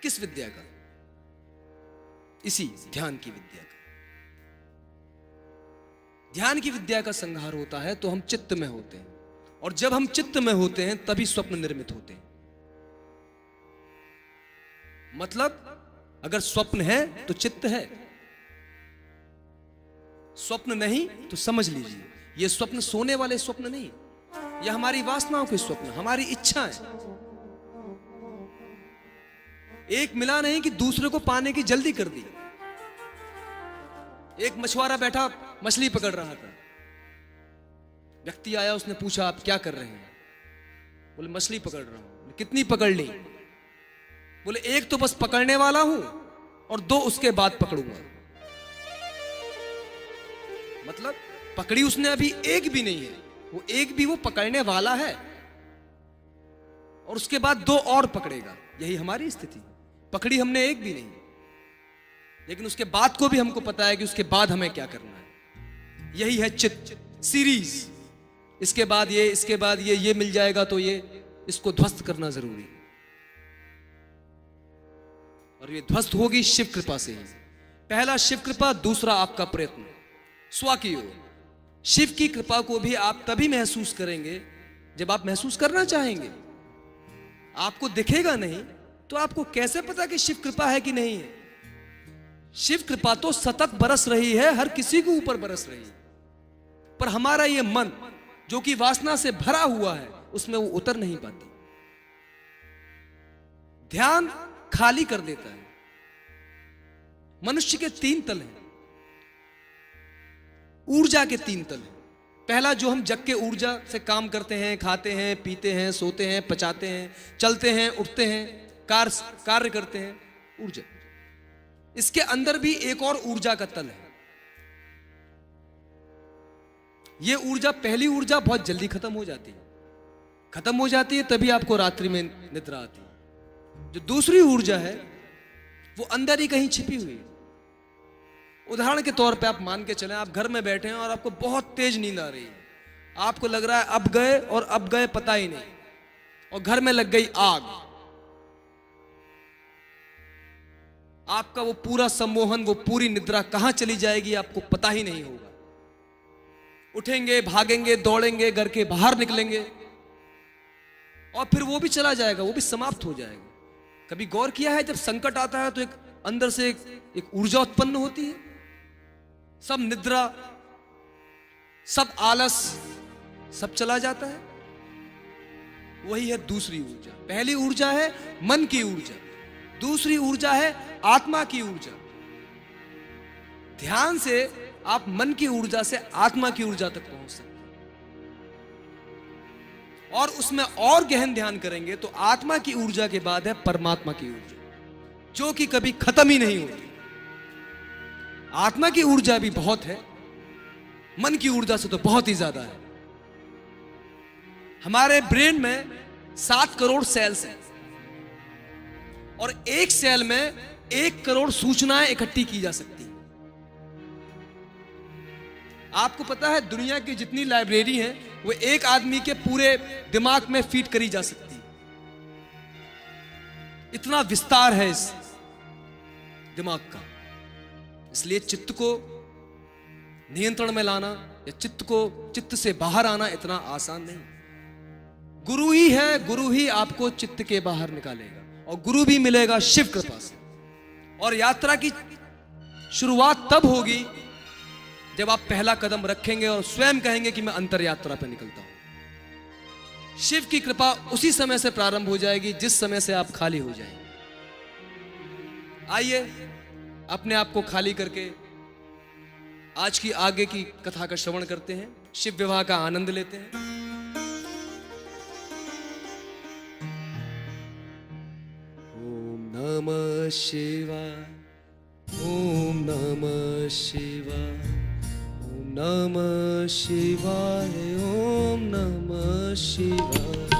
किस विद्या का? इसी ध्यान की विद्या का। ध्यान की विद्या का संहार होता है तो हम चित्त में होते हैं, और जब हम चित्त में होते हैं तभी स्वप्न निर्मित होते हैं। मतलब अगर स्वप्न है तो चित्त है, स्वप्न नहीं तो समझ लीजिए ये स्वप्न सोने वाले स्वप्न नहीं, ये हमारी वासनाओं के स्वप्न, हमारी इच्छाएं। एक मिला नहीं कि दूसरे को पाने की जल्दी कर दी। एक मछुआरा बैठा मछली पकड़ रहा था, व्यक्ति आया, उसने पूछा आप क्या कर रहे हैं? बोले मछली पकड़ रहा हूं। बोले कितनी पकड़ ली? बोले एक तो बस पकड़ने वाला हूं और 2 उसके बाद पकड़ूंगा। मतलब पकड़ी उसने अभी एक भी नहीं है, वो एक भी वो पकड़ने वाला है और उसके बाद 2 और पकड़ेगा। यही हमारी स्थिति, पकड़ी हमने एक भी नहीं, लेकिन उसके बाद को भी हमको पता है कि उसके बाद हमें क्या करना है। यही है चित्त सीरीज। इसके बाद ये, इसके बाद ये मिल जाएगा तो ये, इसको ध्वस्त करना जरूरी है। और ये ध्वस्त होगी शिव कृपा से ही। पहला शिव कृपा, दूसरा आपका प्रयत्न स्व की ओर। शिव की कृपा को भी आप तभी महसूस करेंगे जब आप महसूस करना चाहेंगे। आपको दिखेगा नहीं तो आपको कैसे पता कि शिव कृपा है कि नहीं है? शिव कृपा तो सतत बरस रही है, हर किसी के ऊपर बरस रही है, पर हमारा ये मन जो कि वासना से भरा हुआ है उसमें वो उतर नहीं पाती। ध्यान खाली कर देता है। मनुष्य के 3 तल हैं, ऊर्जा के 3 तल हैं। पहला जो हम जग के ऊर्जा से काम करते हैं, खाते हैं, पीते हैं, सोते हैं, पचाते हैं, चलते हैं, उठते हैं, कार्य करते हैं, ऊर्जा। इसके अंदर भी एक और ऊर्जा का तल है। यह ऊर्जा, पहली ऊर्जा बहुत जल्दी खत्म हो जाती है, खत्म हो जाती है तभी आपको रात्रि में निद्रा आती है। जो दूसरी ऊर्जा है वो अंदर ही कहीं छिपी हुई है। उदाहरण के तौर पे आप मान के चलें, आप घर में बैठे हैं और आपको बहुत तेज नींद आ रही है। आपको लग रहा है अब गए और अब गए पता ही नहीं, और घर में लग गई आग। आपका वो पूरा सम्मोहन, वो पूरी निद्रा कहां चली जाएगी आपको पता ही नहीं होगा। उठेंगे, भागेंगे, दौड़ेंगे, घर के बाहर निकलेंगे और फिर वो भी चला जाएगा, वो भी समाप्त हो जाएगा। कभी गौर किया है जब संकट आता है तो एक अंदर से एक ऊर्जा उत्पन्न होती है। सब निद्रा, सब आलस, सब चला जाता है। वही है दूसरी ऊर्जा। पहली ऊर्जा है मन की ऊर्जा, दूसरी ऊर्जा है आत्मा की ऊर्जा। ध्यान से आप मन की ऊर्जा से आत्मा की ऊर्जा तक पहुंच सकते हैं, और उसमें और गहन ध्यान करेंगे तो आत्मा की ऊर्जा के बाद है परमात्मा की ऊर्जा, जो कि कभी खत्म ही नहीं होती। आत्मा की ऊर्जा भी बहुत है, मन की ऊर्जा से तो बहुत ही ज्यादा है। हमारे ब्रेन में 7 करोड़ सेल्स हैं और एक सेल में 1 करोड़ सूचनाएं इकट्ठी की जा सकती हैं। आपको पता है दुनिया की जितनी लाइब्रेरी हैं वो एक आदमी के पूरे दिमाग में फीड करी जा सकती है। इतना विस्तार है इस दिमाग का। इसलिए चित्त को नियंत्रण में लाना या चित्त से बाहर आना इतना आसान नहीं। गुरु ही है, गुरु ही आपको चित्त के बाहर निकालेगा, और गुरु भी मिलेगा शिव कृपा से। और यात्रा की शुरुआत तब होगी जब आप पहला कदम रखेंगे और स्वयं कहेंगे कि मैं अंतर यात्रा पर निकलता हूं। शिव की कृपा उसी समय से प्रारंभ हो जाएगी जिस समय से आप खाली हो जाएंगे। आइए अपने आप को खाली करके आज की आगे की कथा का श्रवण करते हैं, शिव विवाह का आनंद लेते हैं। ओम नमः शिवाय, ओम नमः शिवाय, ओम नमः शिवाय, ओम नमः शिवाय।